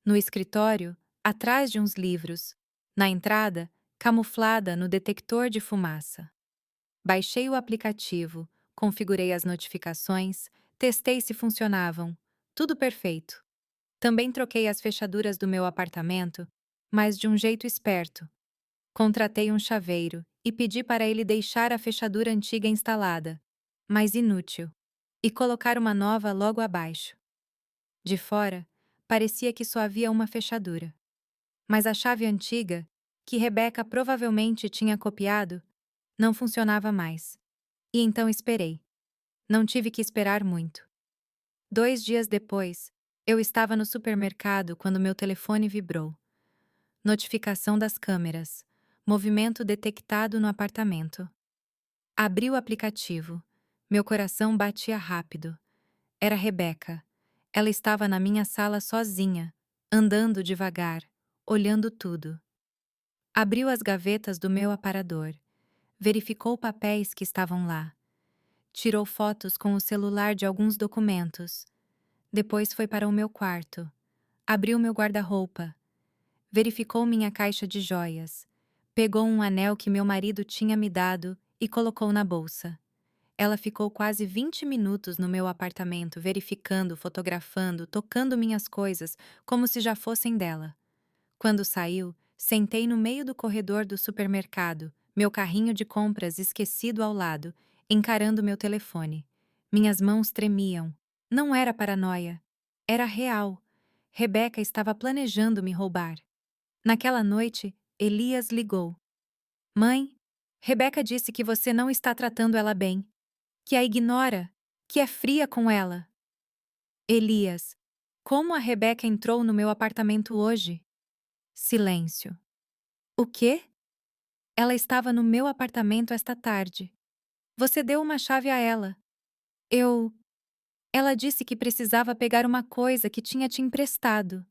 no escritório, atrás de uns livros, na entrada, camuflada no detector de fumaça. Baixei o aplicativo, configurei as notificações, testei se funcionavam. Tudo perfeito. Também troquei as fechaduras do meu apartamento, mas de um jeito esperto. Contratei um chaveiro e pedi para ele deixar a fechadura antiga instalada, mas inútil, e colocar uma nova logo abaixo. De fora, parecia que só havia uma fechadura. Mas a chave antiga, que Rebeca provavelmente tinha copiado, não funcionava mais. E então esperei. Não tive que esperar muito. 2 dias depois, eu estava no supermercado quando meu telefone vibrou. Notificação das câmeras. Movimento detectado no apartamento. Abri o aplicativo. Meu coração batia rápido. Era Rebeca. Ela estava na minha sala sozinha, andando devagar, olhando tudo. Abriu as gavetas do meu aparador. Verificou papéis que estavam lá. Tirou fotos com o celular de alguns documentos. Depois foi para o meu quarto. Abriu meu guarda-roupa. Verificou minha caixa de joias. Pegou um anel que meu marido tinha me dado e colocou na bolsa. Ela ficou quase 20 minutos no meu apartamento, verificando, fotografando, tocando minhas coisas, como se já fossem dela. Quando saiu, sentei no meio do corredor do supermercado, meu carrinho de compras esquecido ao lado, encarando meu telefone. Minhas mãos tremiam. Não era paranoia. Era real. Rebeca estava planejando me roubar. Naquela noite, Elias ligou. Mãe, Rebeca disse que você não está tratando ela bem, que a ignora, que é fria com ela. Elias, como a Rebeca entrou no meu apartamento hoje? Silêncio. O quê? Ela estava no meu apartamento esta tarde. Você deu uma chave a ela. Eu. Ela disse que precisava pegar uma coisa que tinha te emprestado.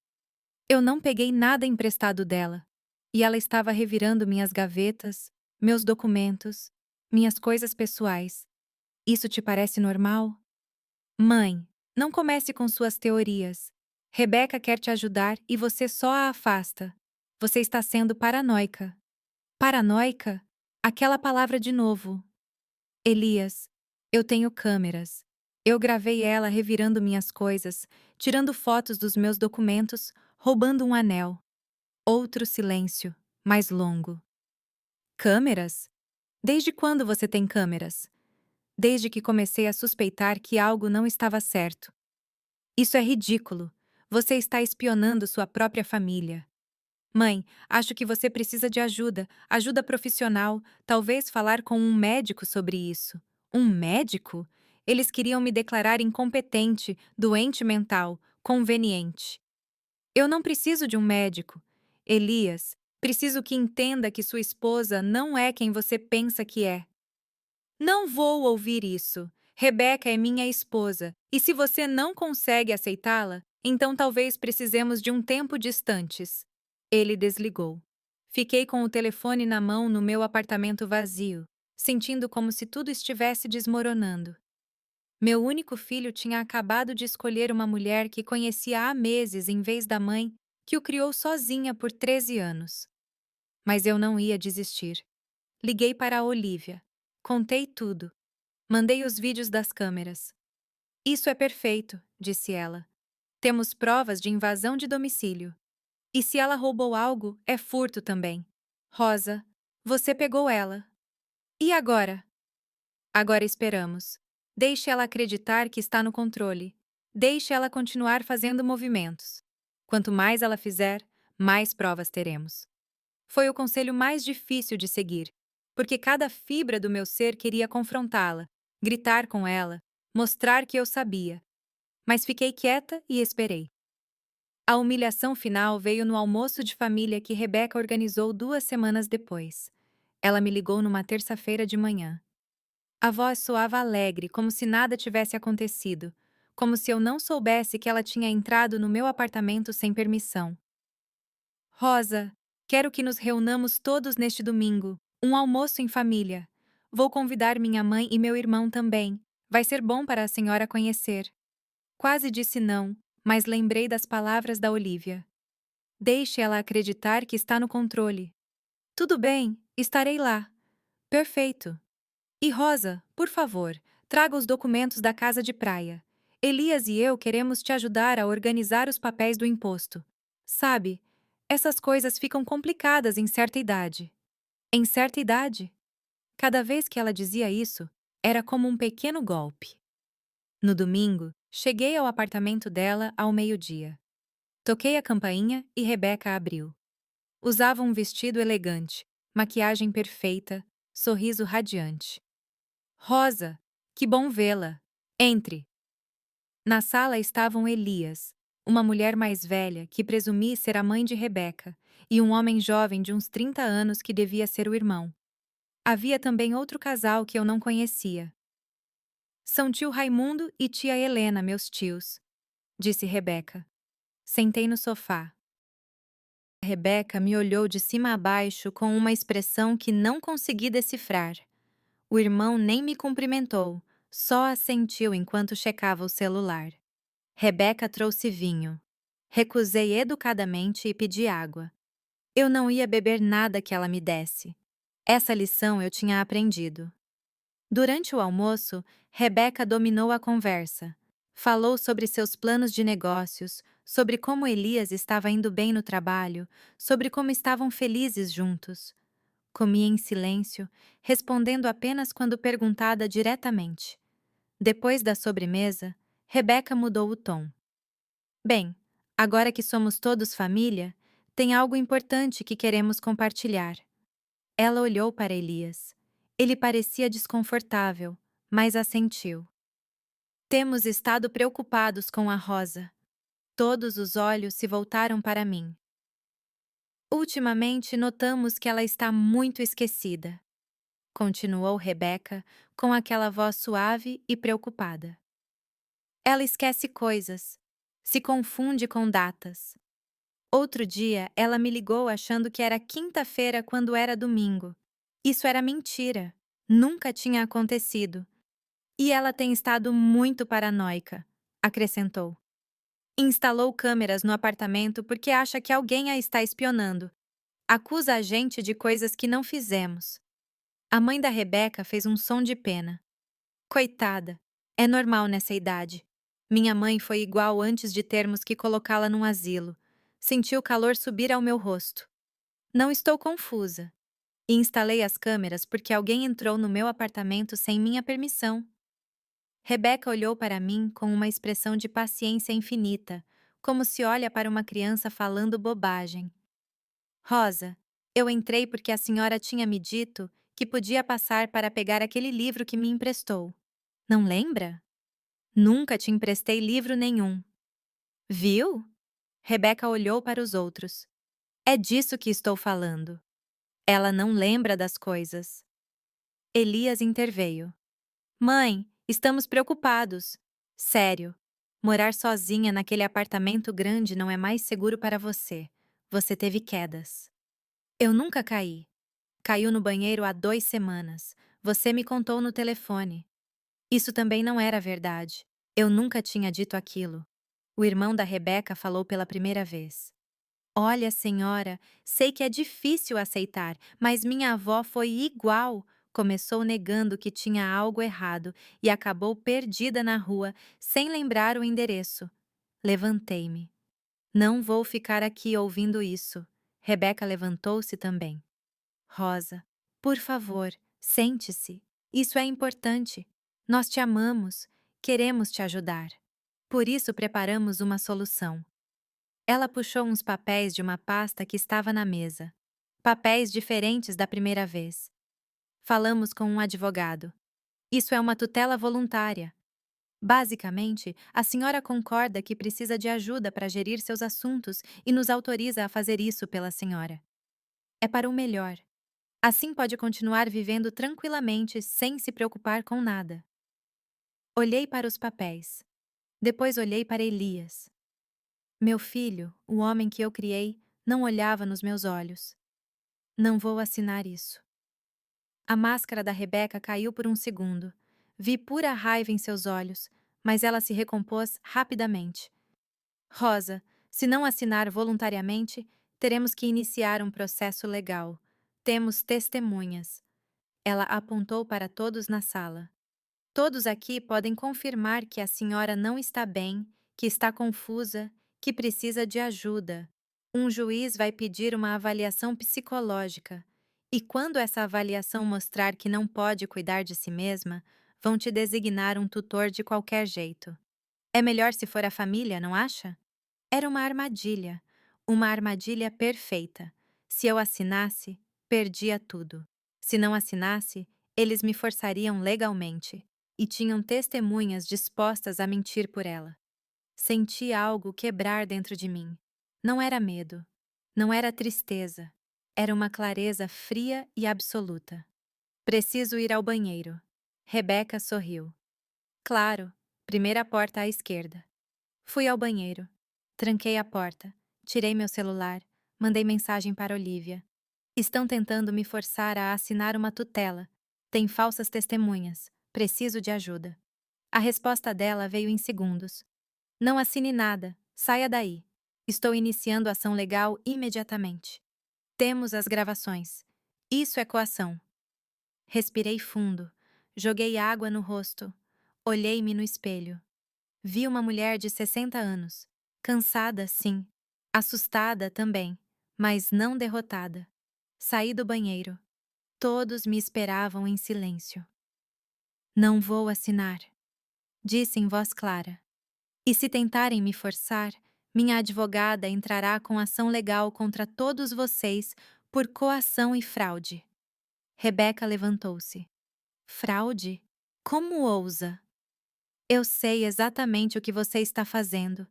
Eu não peguei nada emprestado dela. E ela estava revirando minhas gavetas, meus documentos, minhas coisas pessoais. Isso te parece normal? Mãe, não comece com suas teorias. Rebeca quer te ajudar e você só a afasta. Você está sendo paranoica. Paranoica? Aquela palavra de novo. Elias, eu tenho câmeras. Eu gravei ela revirando minhas coisas, tirando fotos dos meus documentos, roubando um anel. Outro silêncio, mais longo. Câmeras? Desde quando você tem câmeras? Desde que comecei a suspeitar que algo não estava certo. Isso é ridículo. Você está espionando sua própria família. Mãe, acho que você precisa de ajuda, ajuda profissional, talvez falar com um médico sobre isso. Um médico? Eles queriam me declarar incompetente, doente mental, conveniente. Eu não preciso de um médico. Elias, preciso que entenda que sua esposa não é quem você pensa que é. Não vou ouvir isso. Rebeca é minha esposa, e se você não consegue aceitá-la, então talvez precisemos de um tempo distantes. Ele desligou. Fiquei com o telefone na mão no meu apartamento vazio, sentindo como se tudo estivesse desmoronando. Meu único filho tinha acabado de escolher uma mulher que conhecia há meses em vez da mãe, que o criou sozinha por 13 anos. Mas eu não ia desistir. Liguei para a Olivia. Contei tudo. Mandei os vídeos das câmeras. Isso é perfeito, disse ela. Temos provas de invasão de domicílio. E se ela roubou algo, é furto também. Rosa, você pegou ela. E agora? Agora esperamos. Deixe ela acreditar que está no controle. Deixe ela continuar fazendo movimentos. Quanto mais ela fizer, mais provas teremos. Foi o conselho mais difícil de seguir, porque cada fibra do meu ser queria confrontá-la, gritar com ela, mostrar que eu sabia. Mas fiquei quieta e esperei. A humilhação final veio no almoço de família que Rebeca organizou 2 semanas depois. Ela me ligou numa terça-feira de manhã. A voz soava alegre, como se nada tivesse acontecido, como se eu não soubesse que ela tinha entrado no meu apartamento sem permissão. Rosa, quero que nos reunamos todos neste domingo, um almoço em família. Vou convidar minha mãe e meu irmão também. Vai ser bom para a senhora conhecer. Quase disse não, mas lembrei das palavras da Olivia. Deixe ela acreditar que está no controle. Tudo bem, estarei lá. Perfeito. E Rosa, por favor, traga os documentos da casa de praia. Elias e eu queremos te ajudar a organizar os papéis do imposto. Sabe, essas coisas ficam complicadas em certa idade. Em certa idade? Cada vez que ela dizia isso, era como um pequeno golpe. No domingo, cheguei ao apartamento dela ao meio-dia. Toquei a campainha e Rebeca abriu. Usava um vestido elegante, maquiagem perfeita, sorriso radiante. Rosa, que bom vê-la. Entre. Na sala estavam Elias, uma mulher mais velha que presumi ser a mãe de Rebeca, e um homem jovem de uns 30 anos que devia ser o irmão. Havia também outro casal que eu não conhecia. São tio Raimundo e tia Helena, meus tios, disse Rebeca. Sentei no sofá. Rebeca me olhou de cima a baixo com uma expressão que não consegui decifrar. O irmão nem me cumprimentou, só assentiu enquanto checava o celular. Rebeca trouxe vinho. Recusei educadamente e pedi água. Eu não ia beber nada que ela me desse. Essa lição eu tinha aprendido. Durante o almoço, Rebeca dominou a conversa. Falou sobre seus planos de negócios, sobre como Elias estava indo bem no trabalho, sobre como estavam felizes juntos. Comia em silêncio, respondendo apenas quando perguntada diretamente. Depois da sobremesa, Rebeca mudou o tom. Bem, agora que somos todos família, tem algo importante que queremos compartilhar. Ela olhou para Elias. Ele parecia desconfortável, mas assentiu. Temos estado preocupados com a Rosa. Todos os olhos se voltaram para mim. Ultimamente notamos que ela está muito esquecida, continuou Rebeca, com aquela voz suave e preocupada. Ela esquece coisas, se confunde com datas. Outro dia, ela me ligou achando que era quinta-feira quando era domingo. Isso era mentira. Nunca tinha acontecido. E ela tem estado muito paranoica, acrescentou. Instalou câmeras no apartamento porque acha que alguém a está espionando. Acusa a gente de coisas que não fizemos. A mãe da Rebeca fez um som de pena. Coitada, é normal nessa idade. Minha mãe foi igual antes de termos que colocá-la num asilo. Senti o calor subir ao meu rosto. Não estou confusa. E instalei as câmeras porque alguém entrou no meu apartamento sem minha permissão. Rebeca olhou para mim com uma expressão de paciência infinita, como se olha para uma criança falando bobagem. Rosa, eu entrei porque a senhora tinha me dito que podia passar para pegar aquele livro que me emprestou. Não lembra? Nunca te emprestei livro nenhum. Viu? Rebeca olhou para os outros. É disso que estou falando. Ela não lembra das coisas. Elias interveio. Mãe, estamos preocupados. Sério. Morar sozinha naquele apartamento grande não é mais seguro para você. Você teve quedas. Eu nunca caí. Caiu no banheiro há 2 semanas. Você me contou no telefone. Isso também não era verdade. Eu nunca tinha dito aquilo. O irmão da Rebeca falou pela primeira vez. Olha, senhora, sei que é difícil aceitar, mas minha avó foi igual. Começou negando que tinha algo errado e acabou perdida na rua, sem lembrar o endereço. Levantei-me. Não vou ficar aqui ouvindo isso. Rebeca levantou-se também. Rosa, por favor, sente-se. Isso é importante. Nós te amamos, queremos te ajudar. Por isso preparamos uma solução. Ela puxou uns papéis de uma pasta que estava na mesa. Papéis diferentes da primeira vez. Falamos com um advogado. Isso é uma tutela voluntária. Basicamente, a senhora concorda que precisa de ajuda para gerir seus assuntos e nos autoriza a fazer isso pela senhora. É para o melhor. Assim pode continuar vivendo tranquilamente sem se preocupar com nada. Olhei para os papéis. Depois olhei para Elias. Meu filho, o homem que eu criei, não olhava nos meus olhos. Não vou assinar isso. A máscara da Rebeca caiu por um segundo. Vi pura raiva em seus olhos, mas ela se recompôs rapidamente. Rosa, se não assinar voluntariamente, teremos que iniciar um processo legal. Temos testemunhas. Ela apontou para todos na sala. Todos aqui podem confirmar que a senhora não está bem, que está confusa, que precisa de ajuda. Um juiz vai pedir uma avaliação psicológica. E quando essa avaliação mostrar que não pode cuidar de si mesma, vão te designar um tutor de qualquer jeito. É melhor se for a família, não acha? Era uma armadilha perfeita. Se eu assinasse, perdia tudo. Se não assinasse, eles me forçariam legalmente. E tinham testemunhas dispostas a mentir por ela. Senti algo quebrar dentro de mim. Não era medo. Não era tristeza. Era uma clareza fria e absoluta. Preciso ir ao banheiro. Rebeca sorriu. Claro, primeira porta à esquerda. Fui ao banheiro. Tranquei a porta. Tirei meu celular. Mandei mensagem para Olivia. Estão tentando me forçar a assinar uma tutela. Tem falsas testemunhas. Preciso de ajuda. A resposta dela veio em segundos. Não assine nada. Saia daí. Estou iniciando ação legal imediatamente. Temos as gravações. Isso é coação. Respirei fundo. Joguei água no rosto. Olhei-me no espelho. Vi uma mulher de 60 anos. Cansada, sim. Assustada também, mas não derrotada. Saí do banheiro. Todos me esperavam em silêncio. Não vou assinar, disse em voz clara. E se tentarem me forçar, minha advogada entrará com ação legal contra todos vocês por coação e fraude. Rebeca levantou-se. Fraude? Como ousa? Eu sei exatamente o que você está fazendo.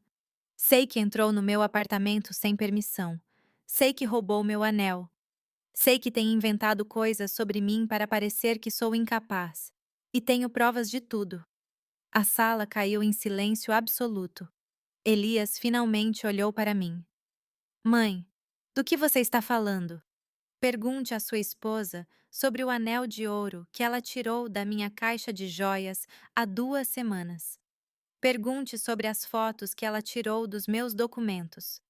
Sei que entrou no meu apartamento sem permissão. Sei que roubou meu anel. Sei que tem inventado coisas sobre mim para parecer que sou incapaz. E tenho provas de tudo. A sala caiu em silêncio absoluto. Elias finalmente olhou para mim. Mãe, do que você está falando? Pergunte à sua esposa sobre o anel de ouro que ela tirou da minha caixa de joias há 2 semanas. Pergunte sobre as fotos que ela tirou dos meus documentos.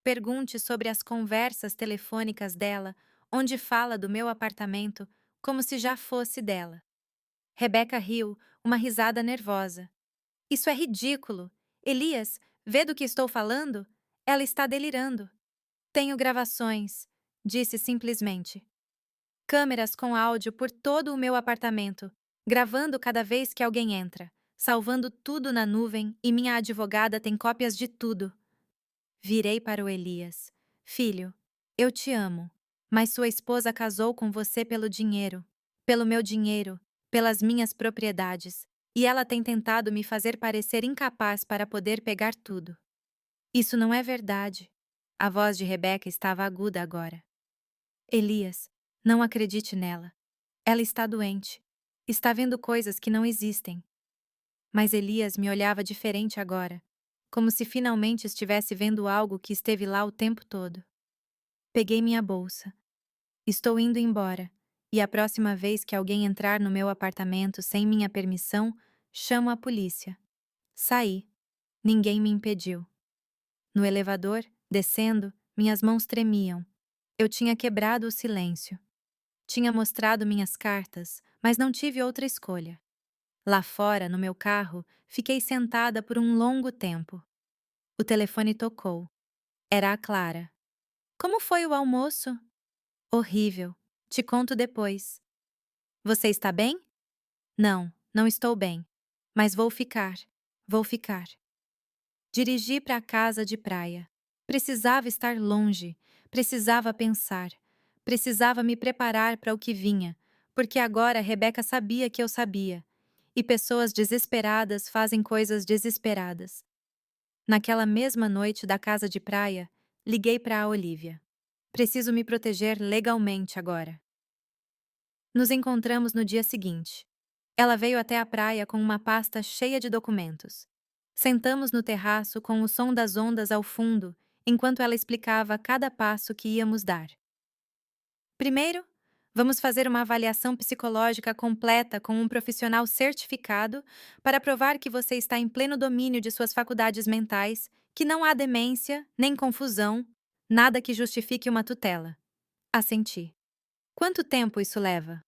Pergunte sobre as conversas telefônicas dela, onde fala do meu apartamento como se já fosse dela. Rebeca riu, uma risada nervosa. Isso é ridículo. Elias, vê do que estou falando? Ela está delirando. Tenho gravações, disse simplesmente. Câmeras com áudio por todo o meu apartamento, gravando cada vez que alguém entra, salvando tudo na nuvem e minha advogada tem cópias de tudo. Virei para o Elias. Filho, eu te amo, mas sua esposa casou com você pelo dinheiro, pelo meu dinheiro, pelas minhas propriedades, e ela tem tentado me fazer parecer incapaz para poder pegar tudo. Isso não é verdade. A voz de Rebeca estava aguda agora. Elias, não acredite nela. Ela está doente. Está vendo coisas que não existem. Mas Elias me olhava diferente agora, como se finalmente estivesse vendo algo que esteve lá o tempo todo. Peguei minha bolsa. Estou indo embora, e a próxima vez que alguém entrar no meu apartamento sem minha permissão, chamo a polícia. Saí. Ninguém me impediu. No elevador, descendo, minhas mãos tremiam. Eu tinha quebrado o silêncio. Tinha mostrado minhas cartas, mas não tive outra escolha. Lá fora, no meu carro, fiquei sentada por um longo tempo. O telefone tocou. Era a Clara. Como foi o almoço? Horrível. Te conto depois. Você está bem? Não, não estou bem. Mas vou ficar. Vou ficar. Dirigi para a casa de praia. Precisava estar longe. Precisava pensar. Precisava me preparar para o que vinha, porque agora Rebeca sabia que eu sabia. E pessoas desesperadas fazem coisas desesperadas. Naquela mesma noite da casa de praia, liguei para a Olivia. Preciso me proteger legalmente agora. Nos encontramos no dia seguinte. Ela veio até a praia com uma pasta cheia de documentos. Sentamos no terraço com o som das ondas ao fundo, enquanto ela explicava cada passo que íamos dar. Primeiro, vamos fazer uma avaliação psicológica completa com um profissional certificado para provar que você está em pleno domínio de suas faculdades mentais, que não há demência, nem confusão, nada que justifique uma tutela. Assenti. Quanto tempo isso leva?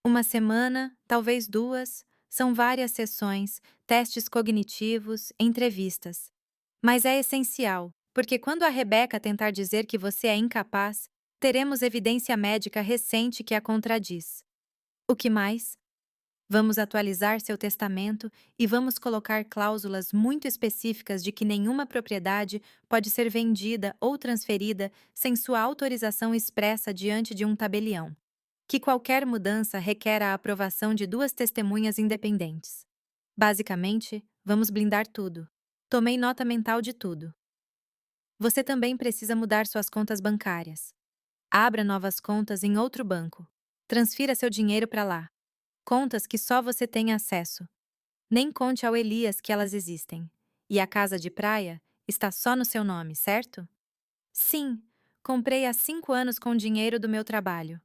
1 semana, talvez 2, são várias sessões, testes cognitivos, entrevistas. Mas é essencial, porque quando a Rebeca tentar dizer que você é incapaz, teremos evidência médica recente que a contradiz. O que mais? Vamos atualizar seu testamento e vamos colocar cláusulas muito específicas de que nenhuma propriedade pode ser vendida ou transferida sem sua autorização expressa diante de um tabelião. Que qualquer mudança requer a aprovação de 2 testemunhas independentes. Basicamente, vamos blindar tudo. Tomei nota mental de tudo. Você também precisa mudar suas contas bancárias. Abra novas contas em outro banco. Transfira seu dinheiro para lá. Contas que só você tem acesso. Nem conte ao Elias que elas existem. E a casa de praia está só no seu nome, certo? Sim, comprei há 5 anos com o dinheiro do meu trabalho.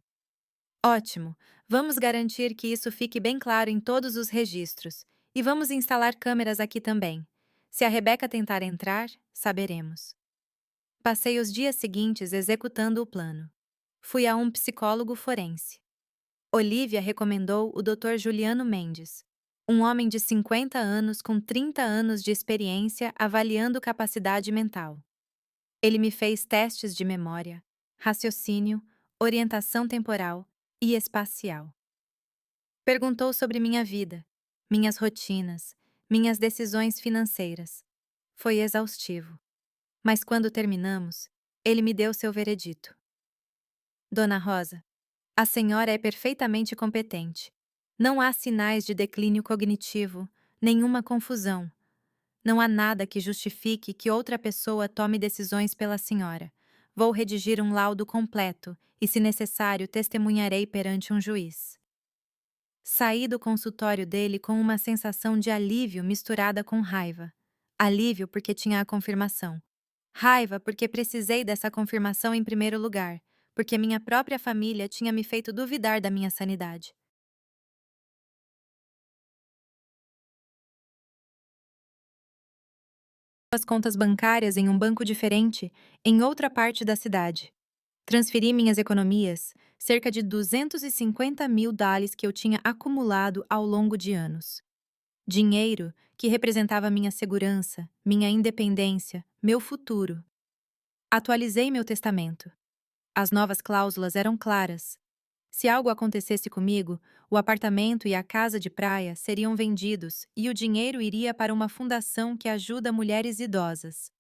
Ótimo! Vamos garantir que isso fique bem claro em todos os registros. E vamos instalar câmeras aqui também. Se a Rebeca tentar entrar, saberemos. Passei os dias seguintes executando o plano. Fui a um psicólogo forense. Olivia recomendou o Dr. Juliano Mendes, um homem de 50 anos com 30 anos de experiência avaliando capacidade mental. Ele me fez testes de memória, raciocínio, orientação temporal e espacial. Perguntou sobre minha vida, minhas rotinas, minhas decisões financeiras. Foi exaustivo. Mas quando terminamos, ele me deu seu veredito. Dona Rosa, a senhora é perfeitamente competente. Não há sinais de declínio cognitivo, nenhuma confusão. Não há nada que justifique que outra pessoa tome decisões pela senhora. Vou redigir um laudo completo e, se necessário, testemunharei perante um juiz. Saí do consultório dele com uma sensação de alívio misturada com raiva. Alívio porque tinha a confirmação. Raiva porque precisei dessa confirmação em primeiro lugar, porque minha própria família tinha me feito duvidar da minha sanidade. As contas bancárias em um banco diferente, em outra parte da cidade. Transferi minhas economias, cerca de 250 mil dólares que eu tinha acumulado ao longo de anos. Dinheiro que representava minha segurança, minha independência, meu futuro. Atualizei meu testamento. As novas cláusulas eram claras. Se algo acontecesse comigo, o apartamento e a casa de praia seriam vendidos e o dinheiro iria para uma fundação que ajuda mulheres idosas.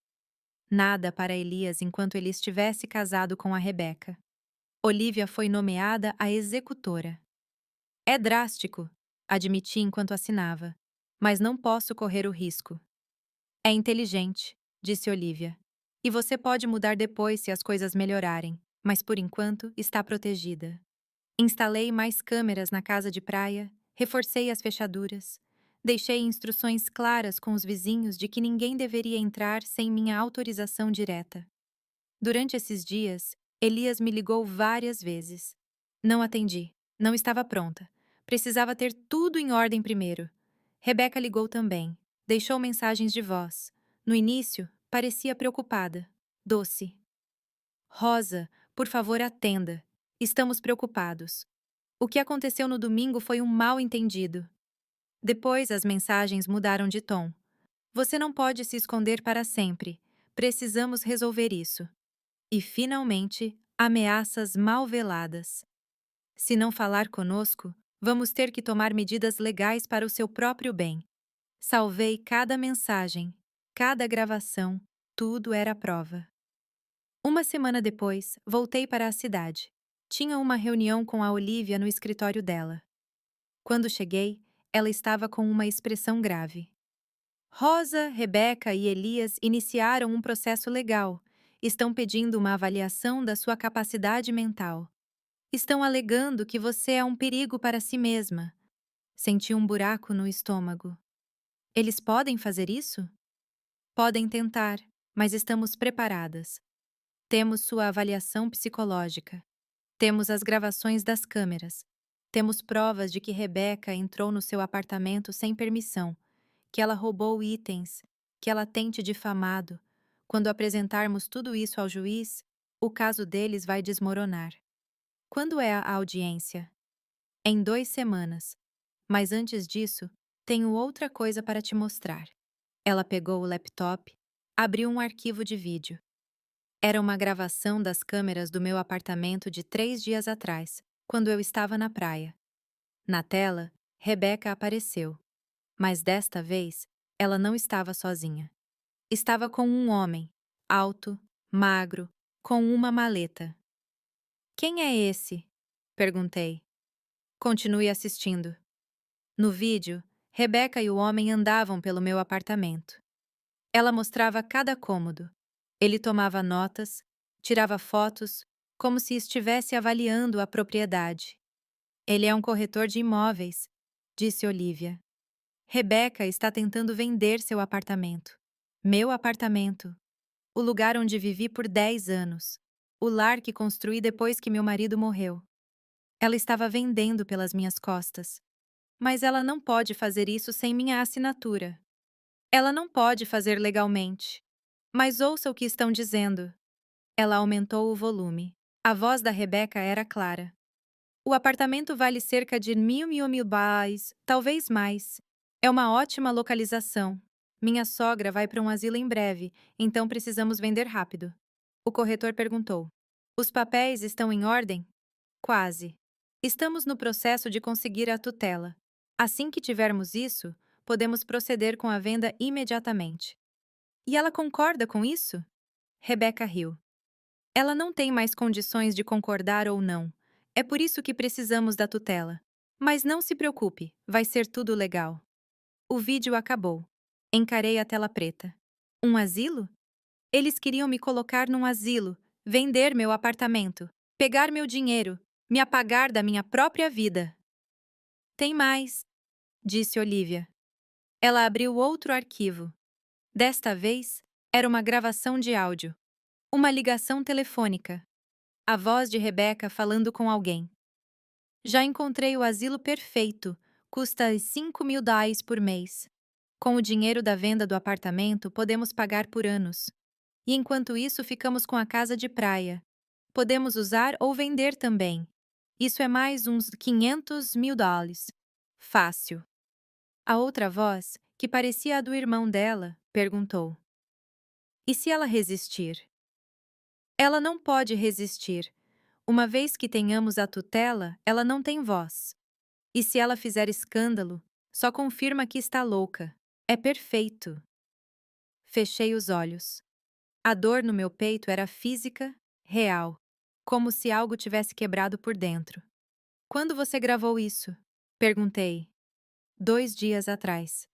Nada para Elias enquanto ele estivesse casado com a Rebeca. Olivia foi nomeada a executora. É drástico, admiti enquanto assinava, mas não posso correr o risco. É inteligente, disse Olivia. E você pode mudar depois se as coisas melhorarem, mas por enquanto está protegida. Instalei mais câmeras na casa de praia, reforcei as fechaduras, deixei instruções claras com os vizinhos de que ninguém deveria entrar sem minha autorização direta. Durante esses dias, Elias me ligou várias vezes. Não atendi, não estava pronta. Precisava ter tudo em ordem primeiro. Rebeca ligou também, deixou mensagens de voz. No início, parecia preocupada. Doce. Rosa, por favor, atenda. Estamos preocupados. O que aconteceu no domingo foi um mal-entendido. Depois, as mensagens mudaram de tom. Você não pode se esconder para sempre. Precisamos resolver isso. E, finalmente, ameaças mal veladas. Se não falar conosco, vamos ter que tomar medidas legais para o seu próprio bem. Salvei cada mensagem, cada gravação, tudo era prova. Uma semana depois, voltei para a cidade. Tinha uma reunião com a Olivia no escritório dela. Quando cheguei, ela estava com uma expressão grave. Rosa, Rebeca e Elias iniciaram um processo legal. Estão pedindo uma avaliação da sua capacidade mental. Estão alegando que você é um perigo para si mesma. Senti um buraco no estômago. Eles podem fazer isso? Podem tentar, mas estamos preparadas. Temos sua avaliação psicológica. Temos as gravações das câmeras. Temos provas de que Rebeca entrou no seu apartamento sem permissão, que ela roubou itens, que ela tem te difamado. Quando apresentarmos tudo isso ao juiz, o caso deles vai desmoronar. Quando é a audiência? Em 2 semanas. Mas antes disso, tenho outra coisa para te mostrar. Ela pegou o laptop, abriu um arquivo de vídeo. Era uma gravação das câmeras do meu apartamento de 3 dias atrás, quando eu estava na praia. Na tela, Rebeca apareceu. Mas desta vez, ela não estava sozinha. Estava com um homem, alto, magro, com uma maleta. Quem é esse? Perguntei. Continue assistindo. No vídeo, Rebeca e o homem andavam pelo meu apartamento. Ela mostrava cada cômodo. Ele tomava notas, tirava fotos, como se estivesse avaliando a propriedade. Ele é um corretor de imóveis, disse Olivia. Rebeca está tentando vender seu apartamento. Meu apartamento. O lugar onde vivi por 10 anos. O lar que construí depois que meu marido morreu. Ela estava vendendo pelas minhas costas. Mas ela não pode fazer isso sem minha assinatura. Ela não pode fazer legalmente. Mas ouça o que estão dizendo. Ela aumentou o volume. A voz da Rebeca era clara. O apartamento vale cerca de mil reais, talvez mais. É uma ótima localização. Minha sogra vai para um asilo em breve, então precisamos vender rápido. O corretor perguntou. Os papéis estão em ordem? Quase. Estamos no processo de conseguir a tutela. Assim que tivermos isso, podemos proceder com a venda imediatamente. E ela concorda com isso? Rebeca riu. Ela não tem mais condições de concordar ou não. É por isso que precisamos da tutela. Mas não se preocupe, vai ser tudo legal. O vídeo acabou. Encarei a tela preta. Um asilo? Eles queriam me colocar num asilo, vender meu apartamento, pegar meu dinheiro, me apagar da minha própria vida. Tem mais, disse Olivia. Ela abriu outro arquivo. Desta vez, era uma gravação de áudio. Uma ligação telefônica. A voz de Rebeca falando com alguém. Já encontrei o asilo perfeito. Custa 5.000 por mês. Com o dinheiro da venda do apartamento, podemos pagar por anos. E enquanto isso, ficamos com a casa de praia. Podemos usar ou vender também. Isso é mais uns 500.000 dólares. Fácil. A outra voz, que parecia a do irmão dela, perguntou. E se ela resistir? Ela não pode resistir. Uma vez que tenhamos a tutela, ela não tem voz. E se ela fizer escândalo, só confirma que está louca. É perfeito. Fechei os olhos. A dor no meu peito era física, real, como se algo tivesse quebrado por dentro. Quando você gravou isso? Perguntei. 2 dias atrás.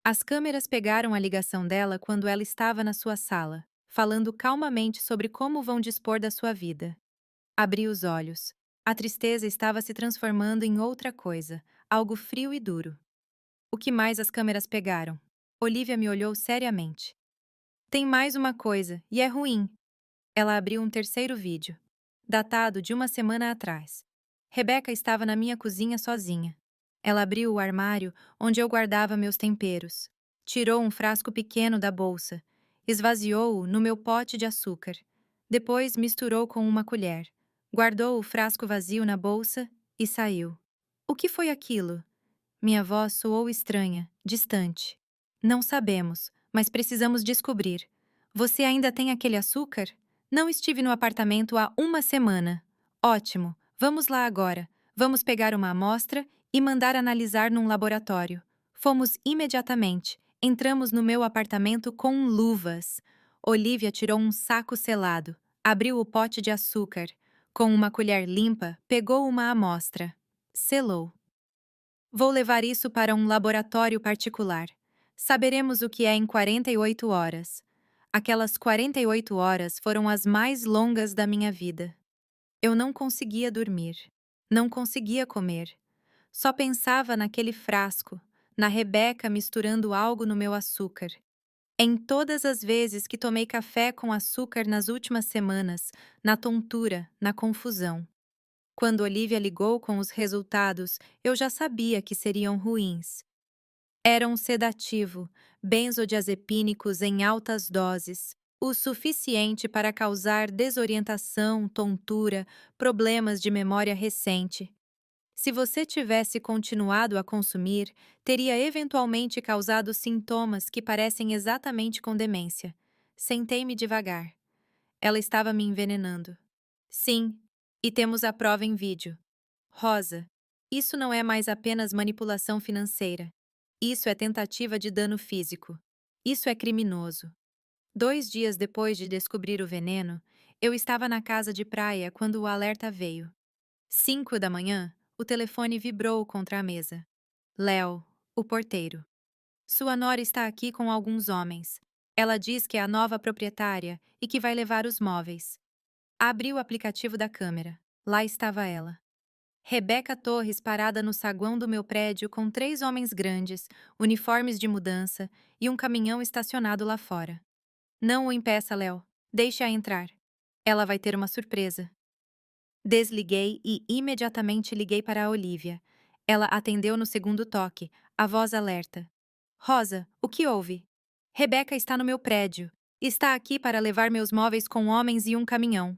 As câmeras pegaram a ligação dela quando ela estava na sua sala, falando calmamente sobre como vão dispor da sua vida. Abri os olhos. A tristeza estava se transformando em outra coisa, algo frio e duro. O que mais as câmeras pegaram? Olivia me olhou seriamente. Tem mais uma coisa, e é ruim. Ela abriu um terceiro vídeo, datado de uma semana atrás. Rebeca estava na minha cozinha sozinha. Ela abriu o armário onde eu guardava meus temperos. Tirou um frasco pequeno da bolsa, esvaziou-o no meu pote de açúcar. Depois misturou com uma colher. Guardou o frasco vazio na bolsa e saiu. O que foi aquilo? Minha voz soou estranha, distante. Não sabemos, mas precisamos descobrir. Você ainda tem aquele açúcar? Não estive no apartamento há uma semana. Ótimo, vamos lá agora. Vamos pegar uma amostra e mandar analisar num laboratório. Fomos imediatamente. Entramos no meu apartamento com luvas. Olivia tirou um saco selado, abriu o pote de açúcar. Com uma colher limpa, pegou uma amostra. Selou. Vou levar isso para um laboratório particular. Saberemos o que é em 48 horas. Aquelas 48 horas foram as mais longas da minha vida. Eu não conseguia dormir. Não conseguia comer. Só pensava naquele frasco, na Rebeca misturando algo no meu açúcar. Em todas as vezes que tomei café com açúcar nas últimas semanas, na tontura, na confusão. Quando Olivia ligou com os resultados, eu já sabia que seriam ruins. Era um sedativo, benzodiazepínicos em altas doses, o suficiente para causar desorientação, tontura, problemas de memória recente. Se você tivesse continuado a consumir, teria eventualmente causado sintomas que parecem exatamente com demência. Sentei-me devagar. Ela estava me envenenando. Sim, e temos a prova em vídeo. Rosa, isso não é mais apenas manipulação financeira. Isso é tentativa de dano físico. Isso é criminoso. 2 dias depois de descobrir o veneno, eu estava na casa de praia quando o alerta veio. 5 da manhã, o telefone vibrou contra a mesa. Léo, o porteiro. Sua nora está aqui com alguns homens. Ela diz que é a nova proprietária e que vai levar os móveis. Abri o aplicativo da câmera. Lá estava ela. Rebeca Torres parada no saguão do meu prédio com 3 homens grandes, uniformes de mudança e um caminhão estacionado lá fora. Não o impeça, Léo. Deixe-a entrar. Ela vai ter uma surpresa. Desliguei e imediatamente liguei para a Olivia. Ela atendeu no segundo toque, a voz alerta. Rosa, o que houve? Rebeca está no meu prédio. Está aqui para levar meus móveis com homens e um caminhão.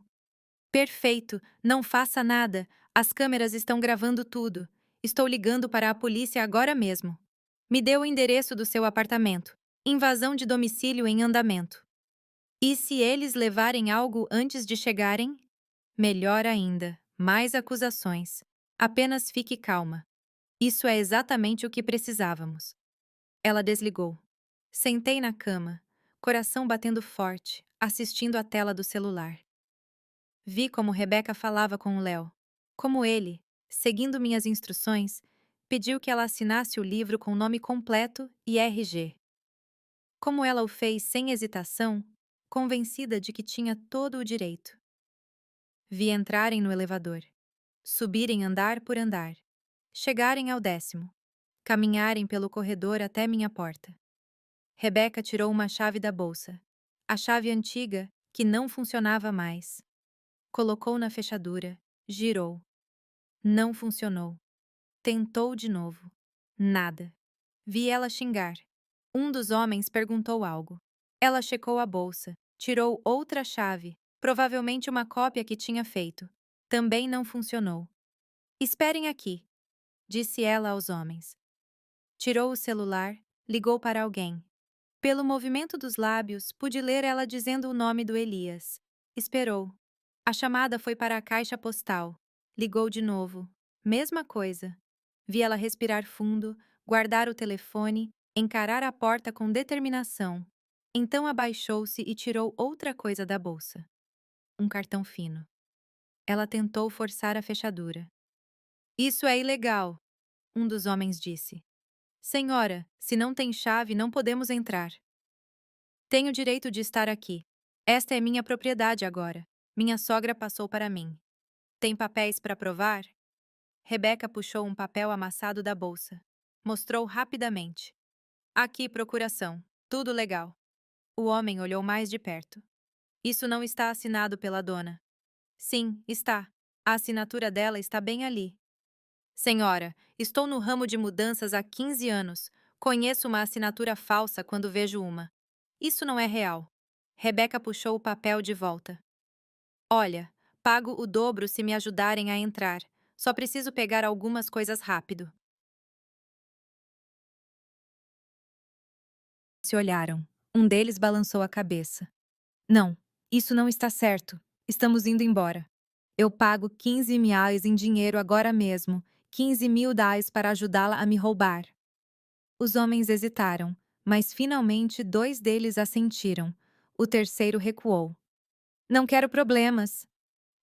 Perfeito, não faça nada. As câmeras estão gravando tudo. Estou ligando para a polícia agora mesmo. Me dê o endereço do seu apartamento. Invasão de domicílio em andamento. E se eles levarem algo antes de chegarem? Melhor ainda, mais acusações. Apenas fique calma. Isso é exatamente o que precisávamos. Ela desligou. Sentei na cama, coração batendo forte, assistindo à tela do celular. Vi como Rebeca falava com o Léo. Como ele, seguindo minhas instruções, pediu que ela assinasse o livro com nome completo e RG. Como ela o fez sem hesitação, convencida de que tinha todo o direito. Vi entrarem no elevador, subirem andar por andar, chegarem ao 10º, caminharem pelo corredor até minha porta. Rebeca tirou uma chave da bolsa, a chave antiga que não funcionava mais. Colocou na fechadura, girou. Não funcionou. Tentou de novo. Nada. Vi ela xingar. Um dos homens perguntou algo. Ela checou a bolsa, tirou outra chave, provavelmente uma cópia que tinha feito. Também não funcionou. Esperem aqui, disse ela aos homens. Tirou o celular, ligou para alguém. Pelo movimento dos lábios, pude ler ela dizendo o nome do Elias. Esperou. A chamada foi para a caixa postal. Ligou de novo. Mesma coisa. Vi ela respirar fundo, guardar o telefone, encarar a porta com determinação. Então abaixou-se e tirou outra coisa da bolsa. Um cartão fino. Ela tentou forçar a fechadura. Isso é ilegal, um dos homens disse. Senhora, se não tem chave, não podemos entrar. Tenho direito de estar aqui. Esta é minha propriedade agora. Minha sogra passou para mim. Tem papéis para provar? Rebeca puxou um papel amassado da bolsa. Mostrou rapidamente. Aqui, procuração. Tudo legal. O homem olhou mais de perto. Isso não está assinado pela dona. Sim, está. A assinatura dela está bem ali. Senhora, estou no ramo de mudanças há 15 anos. Conheço uma assinatura falsa quando vejo uma. Isso não é real. Rebeca puxou o papel de volta. Olha, pago o dobro se me ajudarem a entrar. Só preciso pegar algumas coisas rápido. Se olharam. Um deles balançou a cabeça. Não, isso não está certo. Estamos indo embora. Eu pago 15 mil em dinheiro agora mesmo. 15 mil para ajudá-la a me roubar. Os homens hesitaram, mas finalmente 2 deles assentiram. O terceiro recuou. Não quero problemas.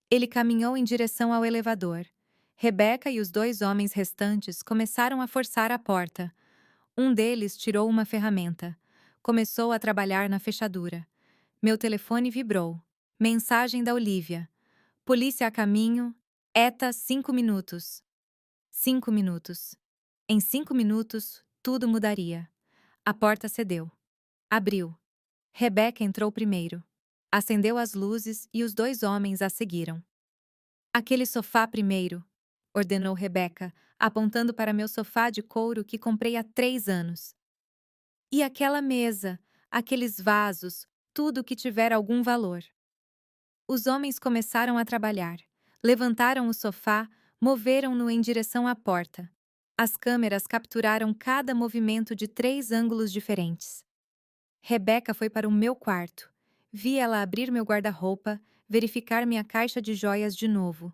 Ele caminhou em direção ao elevador. Rebeca e os 2 homens restantes começaram a forçar a porta. Um deles tirou uma ferramenta. Começou a trabalhar na fechadura. Meu telefone vibrou. Mensagem da Olivia. Polícia a caminho. ETA 5 minutos. 5 minutos. Em 5 minutos, tudo mudaria. A porta cedeu. Abriu. Rebeca entrou primeiro. Acendeu as luzes e os 2 homens a seguiram. Aquele sofá primeiro, ordenou Rebeca, apontando para meu sofá de couro que comprei há 3 anos. E aquela mesa, aqueles vasos, tudo que tiver algum valor. Os homens começaram a trabalhar. Levantaram o sofá, moveram-no em direção à porta. As câmeras capturaram cada movimento de 3 ângulos diferentes. Rebeca foi para o meu quarto. Vi ela abrir meu guarda-roupa, verificar minha caixa de joias de novo.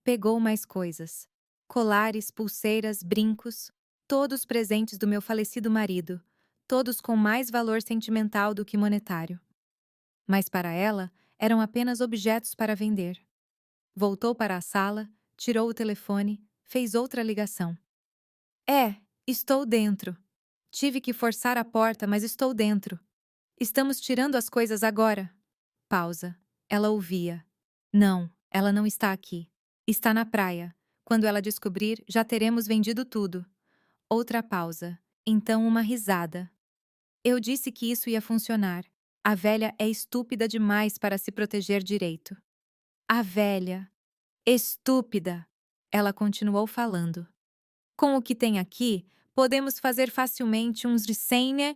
Pegou mais coisas. Colares, pulseiras, brincos, todos presentes do meu falecido marido, todos com mais valor sentimental do que monetário. Mas para ela, eram apenas objetos para vender. Voltou para a sala, tirou o telefone, fez outra ligação. Estou dentro. Tive que forçar a porta, mas estou dentro. Estamos tirando as coisas agora. Pausa. Ela ouvia. Não, ela não está aqui. Está na praia. Quando ela descobrir, já teremos vendido tudo. Outra pausa. Então uma risada. Eu disse que isso ia funcionar. A velha é estúpida demais para se proteger direito. A velha. Estúpida! Ela continuou falando. Com o que tem aqui, podemos fazer facilmente uns de 100, né?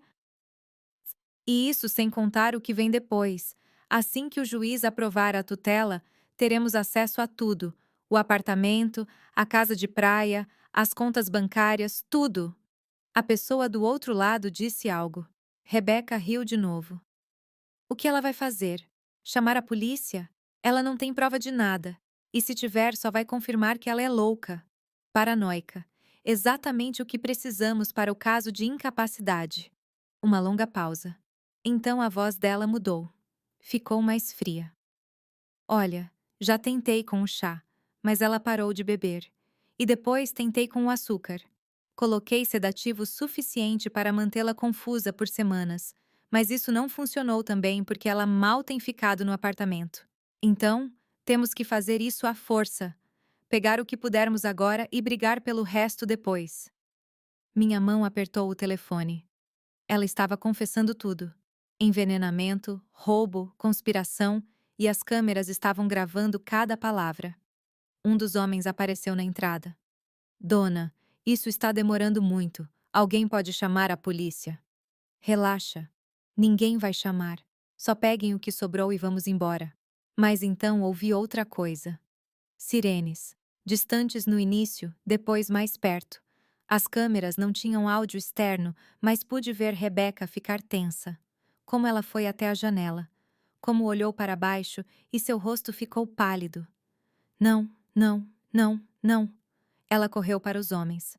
E isso sem contar o que vem depois. Assim que o juiz aprovar a tutela, teremos acesso a tudo: o apartamento, a casa de praia, as contas bancárias, tudo. A pessoa do outro lado disse algo. Rebeca riu de novo. O que ela vai fazer? Chamar a polícia? Ela não tem prova de nada. E se tiver, só vai confirmar que ela é louca. Paranoica. Exatamente o que precisamos para o caso de incapacidade. Uma longa pausa. Então a voz dela mudou. Ficou mais fria. Olha, já tentei com o chá, mas ela parou de beber. E depois tentei com o açúcar. Coloquei sedativo suficiente para mantê-la confusa por semanas, mas isso não funcionou também porque ela mal tem ficado no apartamento. Então, temos que fazer isso à força. Pegar o que pudermos agora e brigar pelo resto depois. Minha mão apertou o telefone. Ela estava confessando tudo. Envenenamento, roubo, conspiração, e as câmeras estavam gravando cada palavra. Um dos homens apareceu na entrada. Dona, isso está demorando muito. Alguém pode chamar a polícia. Relaxa. Ninguém vai chamar. Só peguem o que sobrou e vamos embora. Mas então ouvi outra coisa. Sirenes. Distantes no início, depois mais perto. As câmeras não tinham áudio externo, mas pude ver Rebeca ficar tensa. Como ela foi até a janela. Como olhou para baixo e seu rosto ficou pálido. Não, não, não, não. Ela correu para os homens.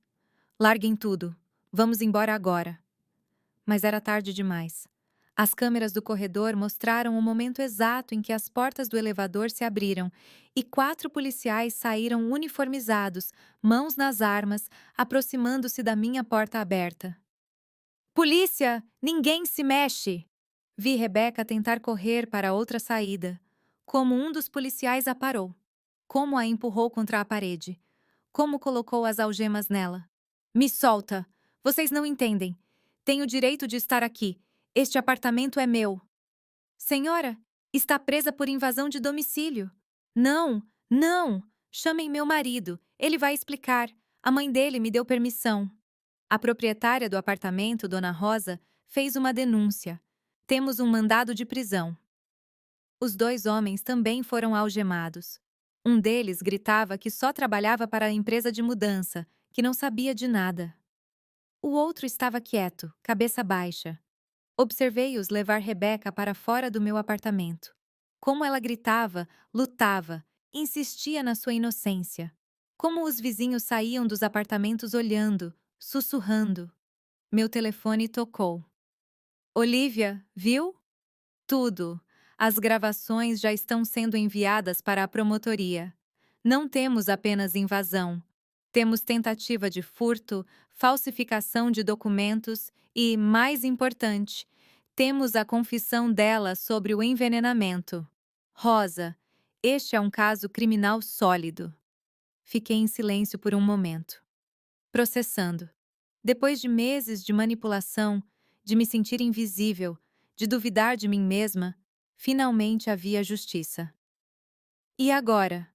Larguem tudo. Vamos embora agora. Mas era tarde demais. As câmeras do corredor mostraram o momento exato em que as portas do elevador se abriram e 4 policiais saíram uniformizados, mãos nas armas, aproximando-se da minha porta aberta. Polícia! Ninguém se mexe! Vi Rebeca tentar correr para outra saída. Como um dos policiais a parou. Como a empurrou contra a parede. Como colocou as algemas nela. Me solta! Vocês não entendem. Tenho o direito de estar aqui. Este apartamento é meu. Senhora, está presa por invasão de domicílio. Não, não! Chamem meu marido. Ele vai explicar. A mãe dele me deu permissão. A proprietária do apartamento, Dona Rosa, fez uma denúncia. Temos um mandado de prisão. Os 2 homens também foram algemados. Um deles gritava que só trabalhava para a empresa de mudança, que não sabia de nada. O outro estava quieto, cabeça baixa. Observei-os levar Rebeca para fora do meu apartamento. Como ela gritava, lutava, insistia na sua inocência. Como os vizinhos saíam dos apartamentos olhando, sussurrando. Meu telefone tocou. Olivia, viu? Tudo. As gravações já estão sendo enviadas para a promotoria. Não temos apenas invasão. Temos tentativa de furto, falsificação de documentos e, mais importante, temos a confissão dela sobre o envenenamento. Rosa, este é um caso criminal sólido. Fiquei em silêncio por um momento. Processando. Depois de meses de manipulação, de me sentir invisível, de duvidar de mim mesma, finalmente havia justiça. E agora?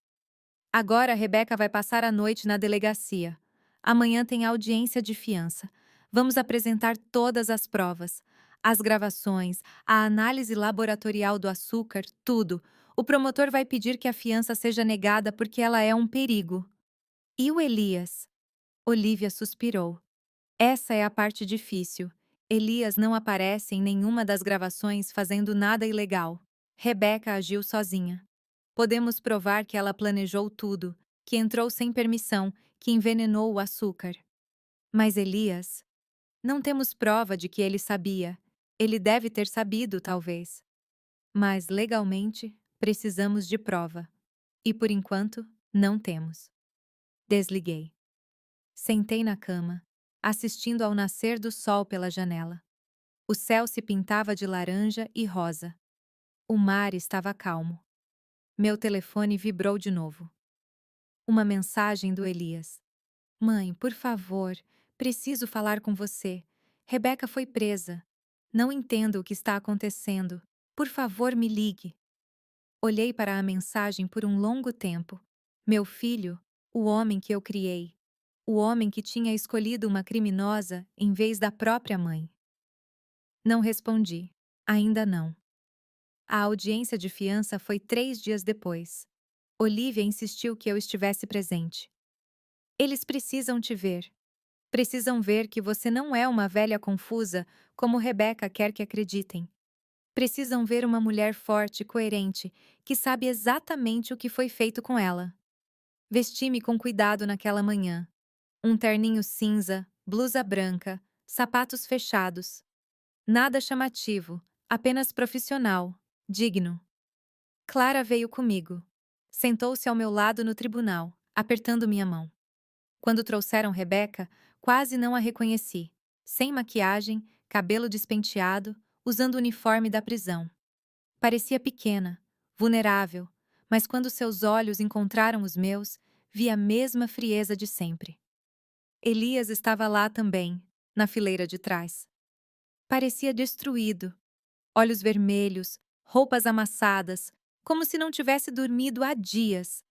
Agora Rebeca vai passar a noite na delegacia. Amanhã tem audiência de fiança. Vamos apresentar todas as provas. As gravações, a análise laboratorial do açúcar, tudo. O promotor vai pedir que a fiança seja negada porque ela é um perigo. E o Elias? Olivia suspirou. Essa é a parte difícil. Elias não aparece em nenhuma das gravações fazendo nada ilegal. Rebeca agiu sozinha. Podemos provar que ela planejou tudo, que entrou sem permissão, que envenenou o açúcar. Mas Elias? Não temos prova de que ele sabia. Ele deve ter sabido, talvez. Mas, legalmente, precisamos de prova. E, por enquanto, não temos. Desliguei. Sentei na cama, assistindo ao nascer do sol pela janela. O céu se pintava de laranja e rosa. O mar estava calmo. Meu telefone vibrou de novo. Uma mensagem do Elias. Mãe, por favor, preciso falar com você. Rebeca foi presa. Não entendo o que está acontecendo. Por favor, me ligue. Olhei para a mensagem por um longo tempo. Meu filho, o homem que eu criei. O homem que tinha escolhido uma criminosa em vez da própria mãe. Não respondi. Ainda não. A audiência de fiança foi 3 dias depois. Olivia insistiu que eu estivesse presente. Eles precisam te ver. Precisam ver que você não é uma velha confusa, como Rebeca quer que acreditem. Precisam ver uma mulher forte e coerente, que sabe exatamente o que foi feito com ela. Vesti-me com cuidado naquela manhã. Um terninho cinza, blusa branca, sapatos fechados. Nada chamativo, apenas profissional, digno. Clara veio comigo. Sentou-se ao meu lado no tribunal, apertando minha mão. Quando trouxeram Rebeca, quase não a reconheci. Sem maquiagem, cabelo despenteado, usando o uniforme da prisão. Parecia pequena, vulnerável, mas quando seus olhos encontraram os meus, vi a mesma frieza de sempre. Elias estava lá também, na fileira de trás. Parecia destruído. Olhos vermelhos, roupas amassadas, como se não tivesse dormido há dias.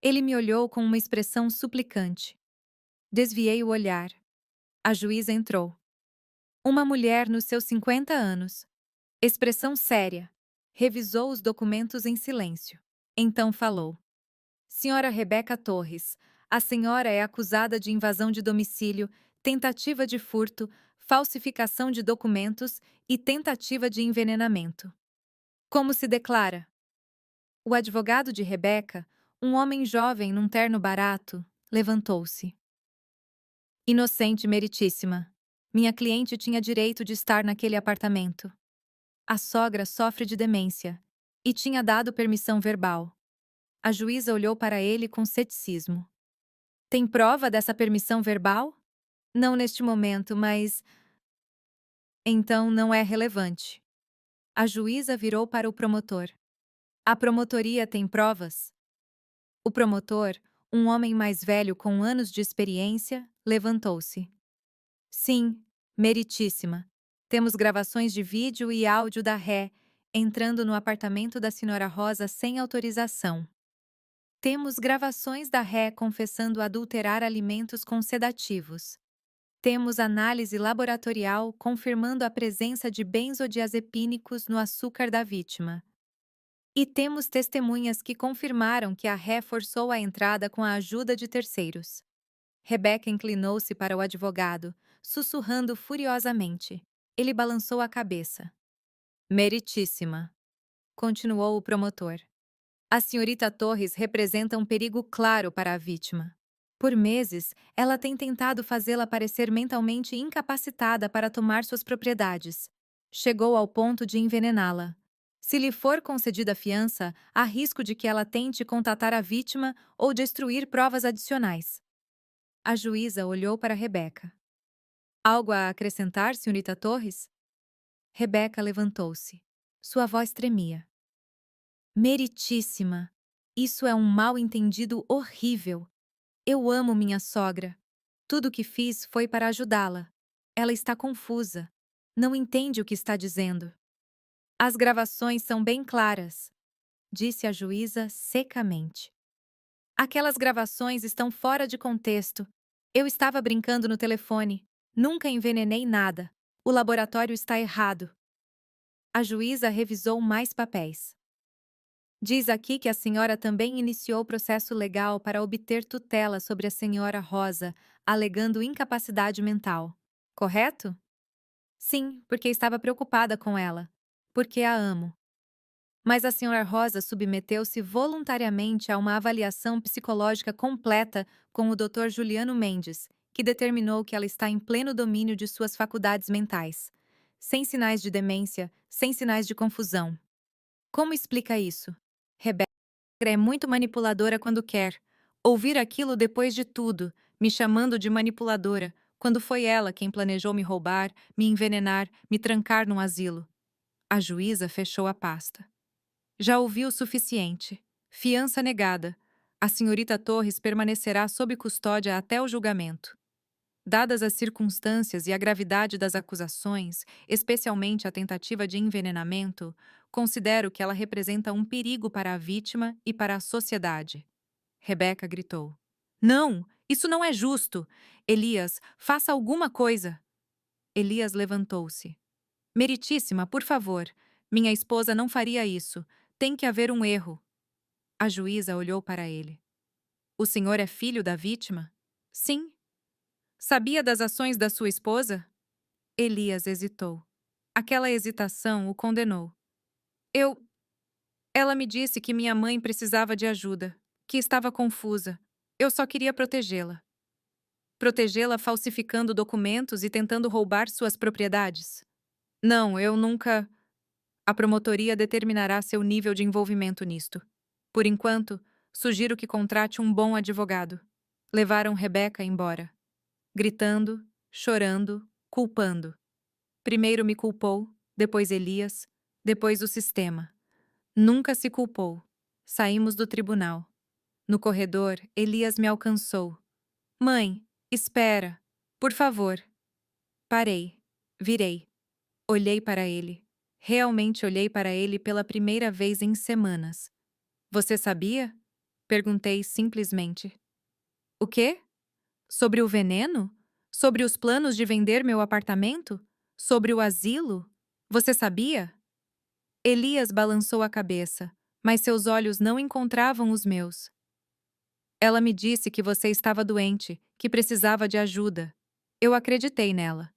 Ele me olhou com uma expressão suplicante. Desviei o olhar. A juíza entrou. Uma mulher nos seus 50 anos. Expressão séria. Revisou os documentos em silêncio. Então falou. Senhora Rebeca Torres, a senhora é acusada de invasão de domicílio, tentativa de furto, falsificação de documentos e tentativa de envenenamento. Como se declara? O advogado de Rebeca, um homem jovem num terno barato, levantou-se. Inocente meritíssima. Minha cliente tinha direito de estar naquele apartamento. A sogra sofre de demência e tinha dado permissão verbal. A juíza olhou para ele com ceticismo. Tem prova dessa permissão verbal? Não neste momento, mas... Então não é relevante. A juíza virou para o promotor. A promotoria tem provas? O promotor, um homem mais velho com anos de experiência, levantou-se. Sim, meritíssima. Temos gravações de vídeo e áudio da ré entrando no apartamento da senhora Rosa sem autorização. Temos gravações da ré confessando adulterar alimentos com sedativos. Temos análise laboratorial confirmando a presença de benzodiazepínicos no açúcar da vítima. E temos testemunhas que confirmaram que a ré forçou a entrada com a ajuda de terceiros. Rebeca inclinou-se para o advogado, sussurrando furiosamente. Ele balançou a cabeça. Meritíssima, continuou o promotor. A senhorita Torres representa um perigo claro para a vítima. Por meses, ela tem tentado fazê-la parecer mentalmente incapacitada para tomar suas propriedades. Chegou ao ponto de envenená-la. Se lhe for concedida a fiança, há risco de que ela tente contatar a vítima ou destruir provas adicionais. A juíza olhou para Rebeca. Algo a acrescentar, senhorita Torres? Rebeca levantou-se. Sua voz tremia. Meritíssima, isso é um mal-entendido horrível. Eu amo minha sogra. Tudo o que fiz foi para ajudá-la. Ela está confusa. Não entende o que está dizendo. As gravações são bem claras, disse a juíza secamente. Aquelas gravações estão fora de contexto. Eu estava brincando no telefone. Nunca envenenei nada. O laboratório está errado. A juíza revisou mais papéis. Diz aqui que a senhora também iniciou processo legal para obter tutela sobre a senhora Rosa, alegando incapacidade mental. Correto? Sim, porque estava preocupada com ela. Porque a amo. Mas a senhora Rosa submeteu-se voluntariamente a uma avaliação psicológica completa com o Dr. Juliano Mendes, que determinou que ela está em pleno domínio de suas faculdades mentais. Sem sinais de demência, sem sinais de confusão. Como explica isso? Rebeca é muito manipuladora quando quer. Ouvir aquilo depois de tudo, me chamando de manipuladora, quando foi ela quem planejou me roubar, me envenenar, me trancar num asilo. A juíza fechou a pasta. Já ouvi o suficiente. Fiança negada. A senhorita Torres permanecerá sob custódia até o julgamento. Dadas as circunstâncias e a gravidade das acusações, especialmente a tentativa de envenenamento, considero que ela representa um perigo para a vítima e para a sociedade. Rebeca gritou. Não, isso não é justo. Elias, faça alguma coisa. Elias levantou-se. Meritíssima, por favor. Minha esposa não faria isso. Tem que haver um erro. A juíza olhou para ele. O senhor é filho da vítima? Sim. Sabia das ações da sua esposa? Elias hesitou. Aquela hesitação o condenou. Eu. Ela me disse que minha mãe precisava de ajuda, que estava confusa. Eu só queria protegê-la. Protegê-la falsificando documentos e tentando roubar suas propriedades? Não, eu nunca. A promotoria determinará seu nível de envolvimento nisto. Por enquanto, sugiro que contrate um bom advogado. Levaram Rebeca embora, gritando, chorando, culpando. Primeiro me culpou, depois Elias, depois o sistema. Nunca se culpou. Saímos do tribunal. No corredor, Elias me alcançou. Mãe, espera. Por favor. Parei. Virei. Olhei para ele. Realmente olhei para ele pela primeira vez em semanas. Você sabia? Perguntei simplesmente. O quê? Sobre o veneno? Sobre os planos de vender meu apartamento? Sobre o asilo? Você sabia? Elias balançou a cabeça, mas seus olhos não encontravam os meus. Ela me disse que você estava doente, que precisava de ajuda. Eu acreditei nela.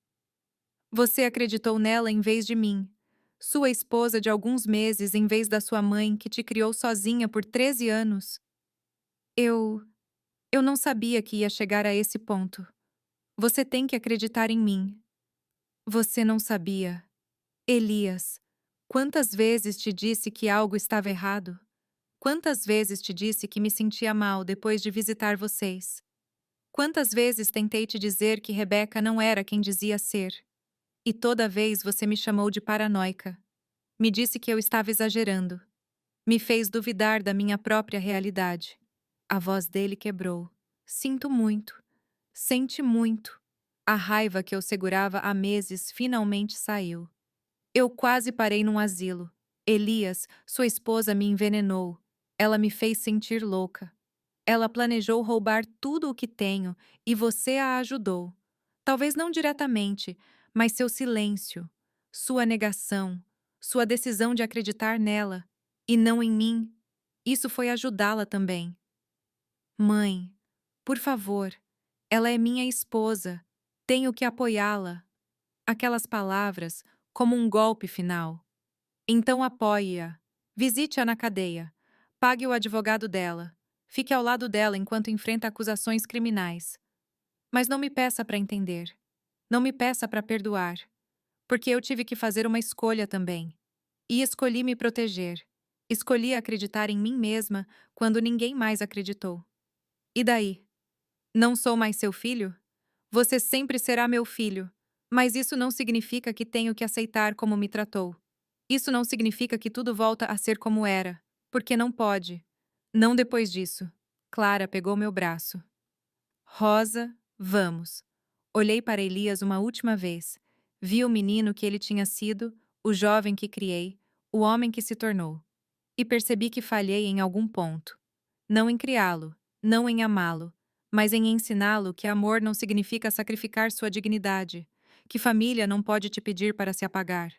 Você acreditou nela em vez de mim. Sua esposa de alguns meses em vez da sua mãe que te criou sozinha por 13 anos. Eu. Eu não sabia que ia chegar a esse ponto. Você tem que acreditar em mim. Você não sabia. Elias, quantas vezes te disse que algo estava errado? Quantas vezes te disse que me sentia mal depois de visitar vocês? Quantas vezes tentei te dizer que Rebeca não era quem dizia ser? E toda vez você me chamou de paranoica. Me disse que eu estava exagerando. Me fez duvidar da minha própria realidade. A voz dele quebrou. Sinto muito. Sente muito. A raiva que eu segurava há meses finalmente saiu. Eu quase parei num asilo. Elias, sua esposa, me envenenou. Ela me fez sentir louca. Ela planejou roubar tudo o que tenho e você a ajudou. Talvez não diretamente, mas seu silêncio, sua negação, sua decisão de acreditar nela e não em mim, isso foi ajudá-la também. Mãe, por favor, ela é minha esposa. Tenho que apoiá-la. Aquelas palavras, como um golpe final. Então apoie-a. Visite-a na cadeia. Pague o advogado dela. Fique ao lado dela enquanto enfrenta acusações criminais. Mas não me peça para entender. Não me peça para perdoar. Porque eu tive que fazer uma escolha também. E escolhi me proteger. Escolhi acreditar em mim mesma quando ninguém mais acreditou. E daí? Não sou mais seu filho? Você sempre será meu filho. Mas isso não significa que tenho que aceitar como me tratou. Isso não significa que tudo volta a ser como era. Porque não pode. Não depois disso. Clara pegou meu braço. Rosa, vamos. Olhei para Elias uma última vez. Vi o menino que ele tinha sido, o jovem que criei, o homem que se tornou. E percebi que falhei em algum ponto. Não em criá-lo, não em amá-lo, mas em ensiná-lo que amor não significa sacrificar sua dignidade, que família não pode te pedir para se apagar.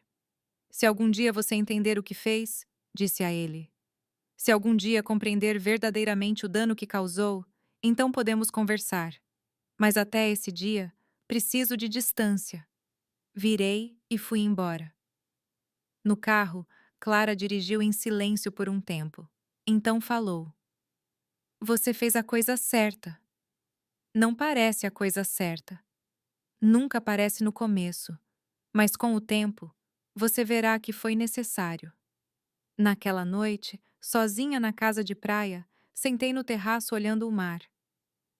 Se algum dia você entender o que fez, disse a ele. Se algum dia compreender verdadeiramente o dano que causou, então podemos conversar. Mas até esse dia, preciso de distância. Virei e fui embora. No carro, Clara dirigiu em silêncio por um tempo. Então falou. Você fez a coisa certa. Não parece a coisa certa. Nunca parece no começo. Mas com o tempo, você verá que foi necessário. Naquela noite, sozinha na casa de praia, sentei no terraço olhando o mar.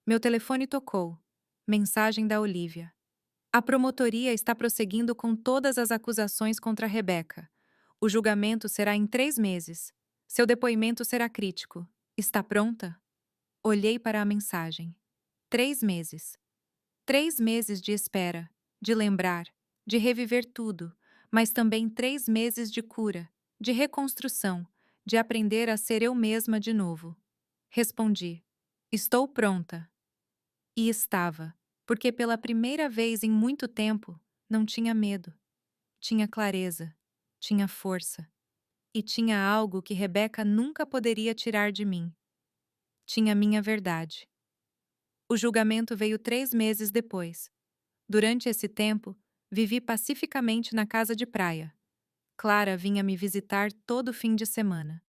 Meu telefone tocou. Mensagem da Olívia. A promotoria está prosseguindo com todas as acusações contra Rebeca. O julgamento será em 3 meses. Seu depoimento será crítico. Está pronta? Olhei para a mensagem. 3 meses. 3 meses de espera, de lembrar, de reviver tudo, mas também 3 meses de cura, de reconstrução, de aprender a ser eu mesma de novo. Respondi: Estou pronta. E estava, porque pela primeira vez em muito tempo não tinha medo, tinha clareza, tinha força e tinha algo que Rebeca nunca poderia tirar de mim. Tinha minha verdade. O julgamento veio 3 meses depois. Durante esse tempo, vivi pacificamente na casa de praia. Clara vinha me visitar todo fim de semana.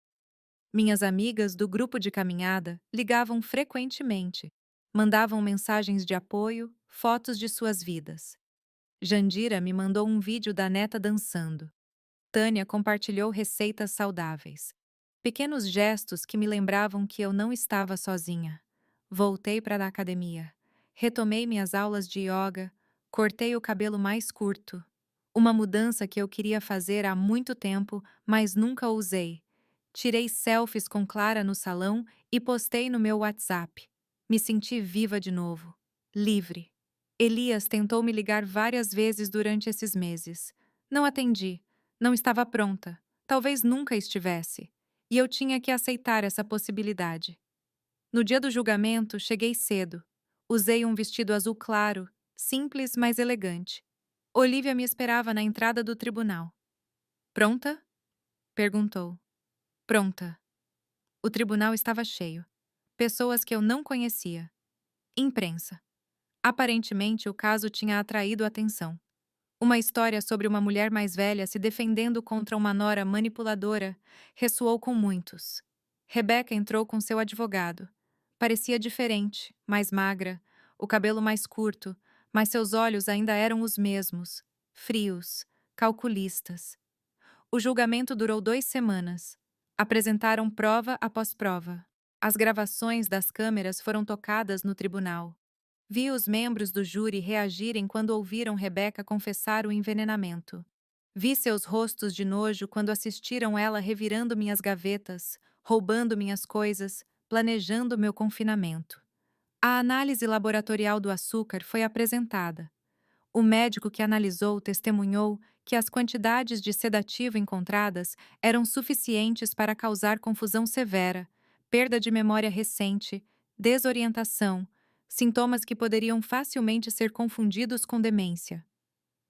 Minhas amigas do grupo de caminhada ligavam frequentemente, mandavam mensagens de apoio, fotos de suas vidas. Jandira me mandou um vídeo da neta dançando. Tânia compartilhou receitas saudáveis. Pequenos gestos que me lembravam que eu não estava sozinha. Voltei para a academia. Retomei minhas aulas de yoga. Cortei o cabelo mais curto. Uma mudança que eu queria fazer há muito tempo, mas nunca usei. Tirei selfies com Clara no salão e postei no meu WhatsApp. Me senti viva de novo. Livre. Elias tentou me ligar várias vezes durante esses meses. Não atendi. Não estava pronta. Talvez nunca estivesse. E eu tinha que aceitar essa possibilidade. No dia do julgamento, cheguei cedo. Usei um vestido azul claro, simples, mas elegante. Olivia me esperava na entrada do tribunal. Pronta? Perguntou. Pronta. O tribunal estava cheio. Pessoas que eu não conhecia. Imprensa. Aparentemente, o caso tinha atraído atenção. Uma história sobre uma mulher mais velha se defendendo contra uma nora manipuladora ressoou com muitos. Rebecca entrou com seu advogado. Parecia diferente, mais magra, o cabelo mais curto, mas seus olhos ainda eram os mesmos, frios, calculistas. O julgamento durou 2 semanas. Apresentaram prova após prova. As gravações das câmeras foram tocadas no tribunal. Vi os membros do júri reagirem quando ouviram Rebeca confessar o envenenamento. Vi seus rostos de nojo quando assistiram ela revirando minhas gavetas, roubando minhas coisas, planejando meu confinamento. A análise laboratorial do açúcar foi apresentada. O médico que analisou testemunhou que as quantidades de sedativo encontradas eram suficientes para causar confusão severa, perda de memória recente, desorientação, sintomas que poderiam facilmente ser confundidos com demência.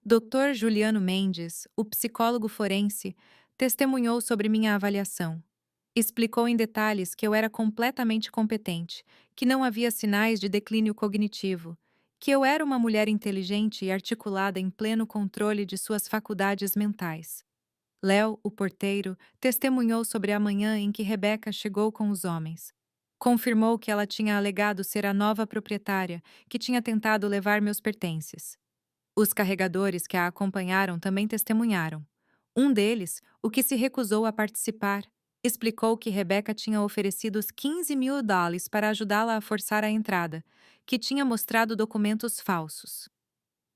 Dr. Juliano Mendes, o psicólogo forense, testemunhou sobre minha avaliação. Explicou em detalhes que eu era completamente competente, que não havia sinais de declínio cognitivo, que eu era uma mulher inteligente e articulada em pleno controle de suas faculdades mentais. Léo, o porteiro, testemunhou sobre a manhã em que Rebeca chegou com os homens. Confirmou que ela tinha alegado ser a nova proprietária, que tinha tentado levar meus pertences. Os carregadores que a acompanharam também testemunharam. Um deles, o que se recusou a participar, explicou que Rebeca tinha oferecido os 15 mil dólares para ajudá-la a forçar a entrada, que tinha mostrado documentos falsos.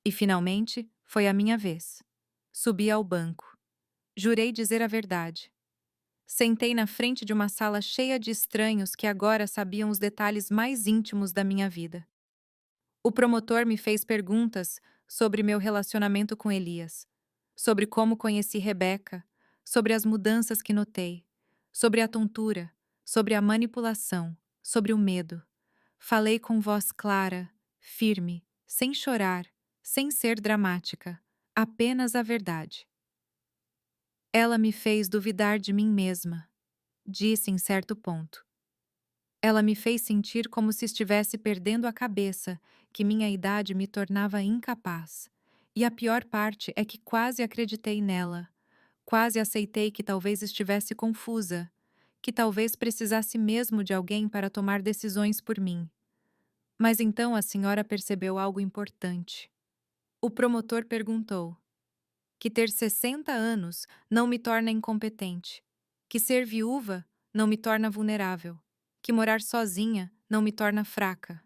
E finalmente, foi a minha vez. Subi ao banco. Jurei dizer a verdade. Sentei na frente de uma sala cheia de estranhos que agora sabiam os detalhes mais íntimos da minha vida. O promotor me fez perguntas sobre meu relacionamento com Elias, sobre como conheci Rebeca, sobre as mudanças que notei, sobre a tontura, sobre a manipulação, sobre o medo. Falei com voz clara, firme, sem chorar, sem ser dramática, apenas a verdade. Ela me fez duvidar de mim mesma, disse em certo ponto. Ela me fez sentir como se estivesse perdendo a cabeça, que minha idade me tornava incapaz. E a pior parte é que quase acreditei nela. Quase aceitei que talvez estivesse confusa, que talvez precisasse mesmo de alguém para tomar decisões por mim. Mas então a senhora percebeu algo importante. O promotor perguntou: que ter 60 anos não me torna incompetente, que ser viúva não me torna vulnerável, que morar sozinha não me torna fraca.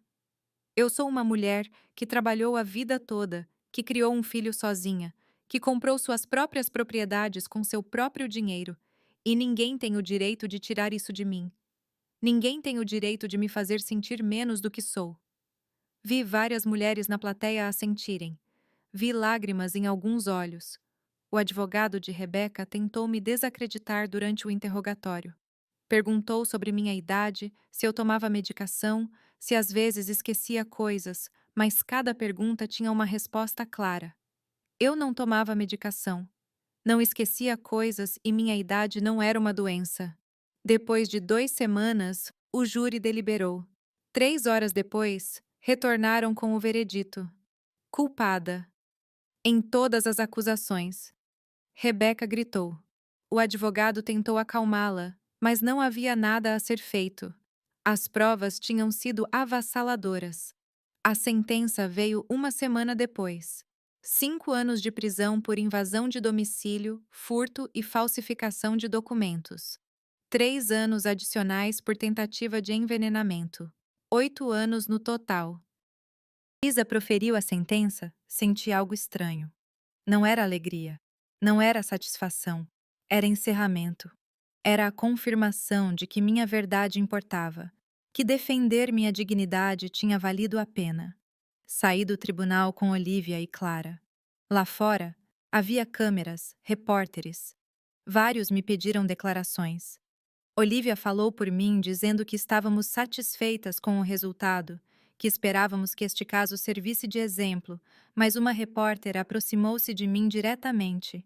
Eu sou uma mulher que trabalhou a vida toda, que criou um filho sozinha, que comprou suas próprias propriedades com seu próprio dinheiro, e ninguém tem o direito de tirar isso de mim. Ninguém tem o direito de me fazer sentir menos do que sou. Vi várias mulheres na plateia assentirem. Vi lágrimas em alguns olhos. O advogado de Rebeca tentou me desacreditar durante o interrogatório. Perguntou sobre minha idade, se eu tomava medicação, se às vezes esquecia coisas, mas cada pergunta tinha uma resposta clara. Eu não tomava medicação. Não esquecia coisas e minha idade não era uma doença. Depois de 2 semanas, o júri deliberou. 3 horas depois, retornaram com o veredito. Culpada. Em todas as acusações. Rebeca gritou. O advogado tentou acalmá-la, mas não havia nada a ser feito. As provas tinham sido avassaladoras. A sentença veio 1 semana depois. 5 anos de prisão por invasão de domicílio, furto e falsificação de documentos. 3 anos adicionais por tentativa de envenenamento. 8 anos no total. Isa proferiu a sentença, senti algo estranho. Não era alegria. Não era satisfação. Era encerramento. Era a confirmação de que minha verdade importava, que defender minha dignidade tinha valido a pena. Saí do tribunal com Olivia e Clara. Lá fora, havia câmeras, repórteres. Vários me pediram declarações. Olivia falou por mim dizendo que estávamos satisfeitas com o resultado, que esperávamos que este caso servisse de exemplo, mas uma repórter aproximou-se de mim diretamente.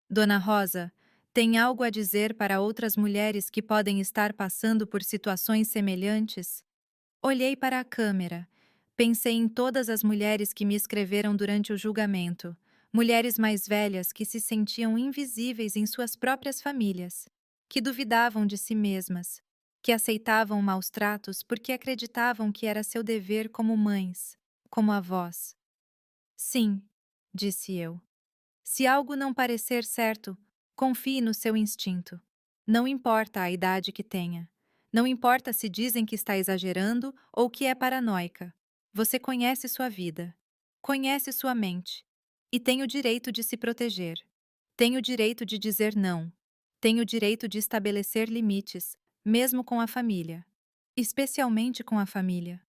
Dona Rosa, tem algo a dizer para outras mulheres que podem estar passando por situações semelhantes? Olhei para a câmera. Pensei em todas as mulheres que me escreveram durante o julgamento, mulheres mais velhas que se sentiam invisíveis em suas próprias famílias, que duvidavam de si mesmas, que aceitavam maus tratos porque acreditavam que era seu dever como mães, como avós. Sim, disse eu. Se algo não parecer certo, confie no seu instinto. Não importa a idade que tenha. Não importa se dizem que está exagerando ou que é paranoica. Você conhece sua vida. Conhece sua mente. E tem o direito de se proteger. Tem o direito de dizer não. Tem o direito de estabelecer limites, mesmo com a família. Especialmente com a família.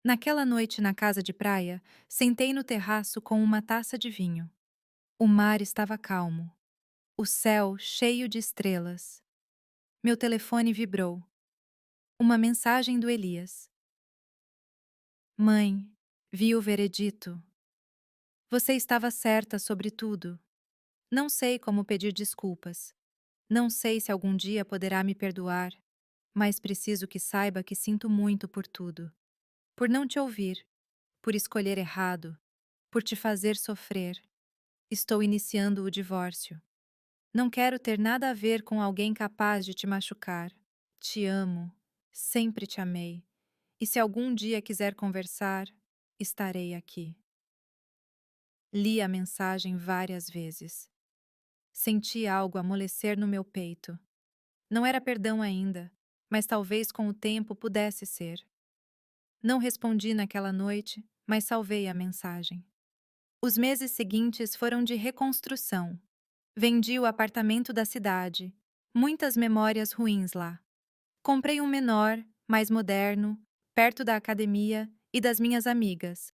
Naquela noite na casa de praia, sentei no terraço com uma taça de vinho. O mar estava calmo. O céu cheio de estrelas. Meu telefone vibrou. Uma mensagem do Elias. Mãe, vi o veredito. Você estava certa sobre tudo. Não sei como pedir desculpas. Não sei se algum dia poderá me perdoar, mas preciso que saiba que sinto muito por tudo. Por não te ouvir, por escolher errado, por te fazer sofrer. Estou iniciando o divórcio. Não quero ter nada a ver com alguém capaz de te machucar. Te amo. Sempre te amei. E se algum dia quiser conversar, estarei aqui. Li a mensagem várias vezes. Senti algo amolecer no meu peito. Não era perdão ainda, mas talvez com o tempo pudesse ser. Não respondi naquela noite, mas salvei a mensagem. Os meses seguintes foram de reconstrução. Vendi o apartamento da cidade. Muitas memórias ruins lá. Comprei um menor, mais moderno, perto da academia e das minhas amigas.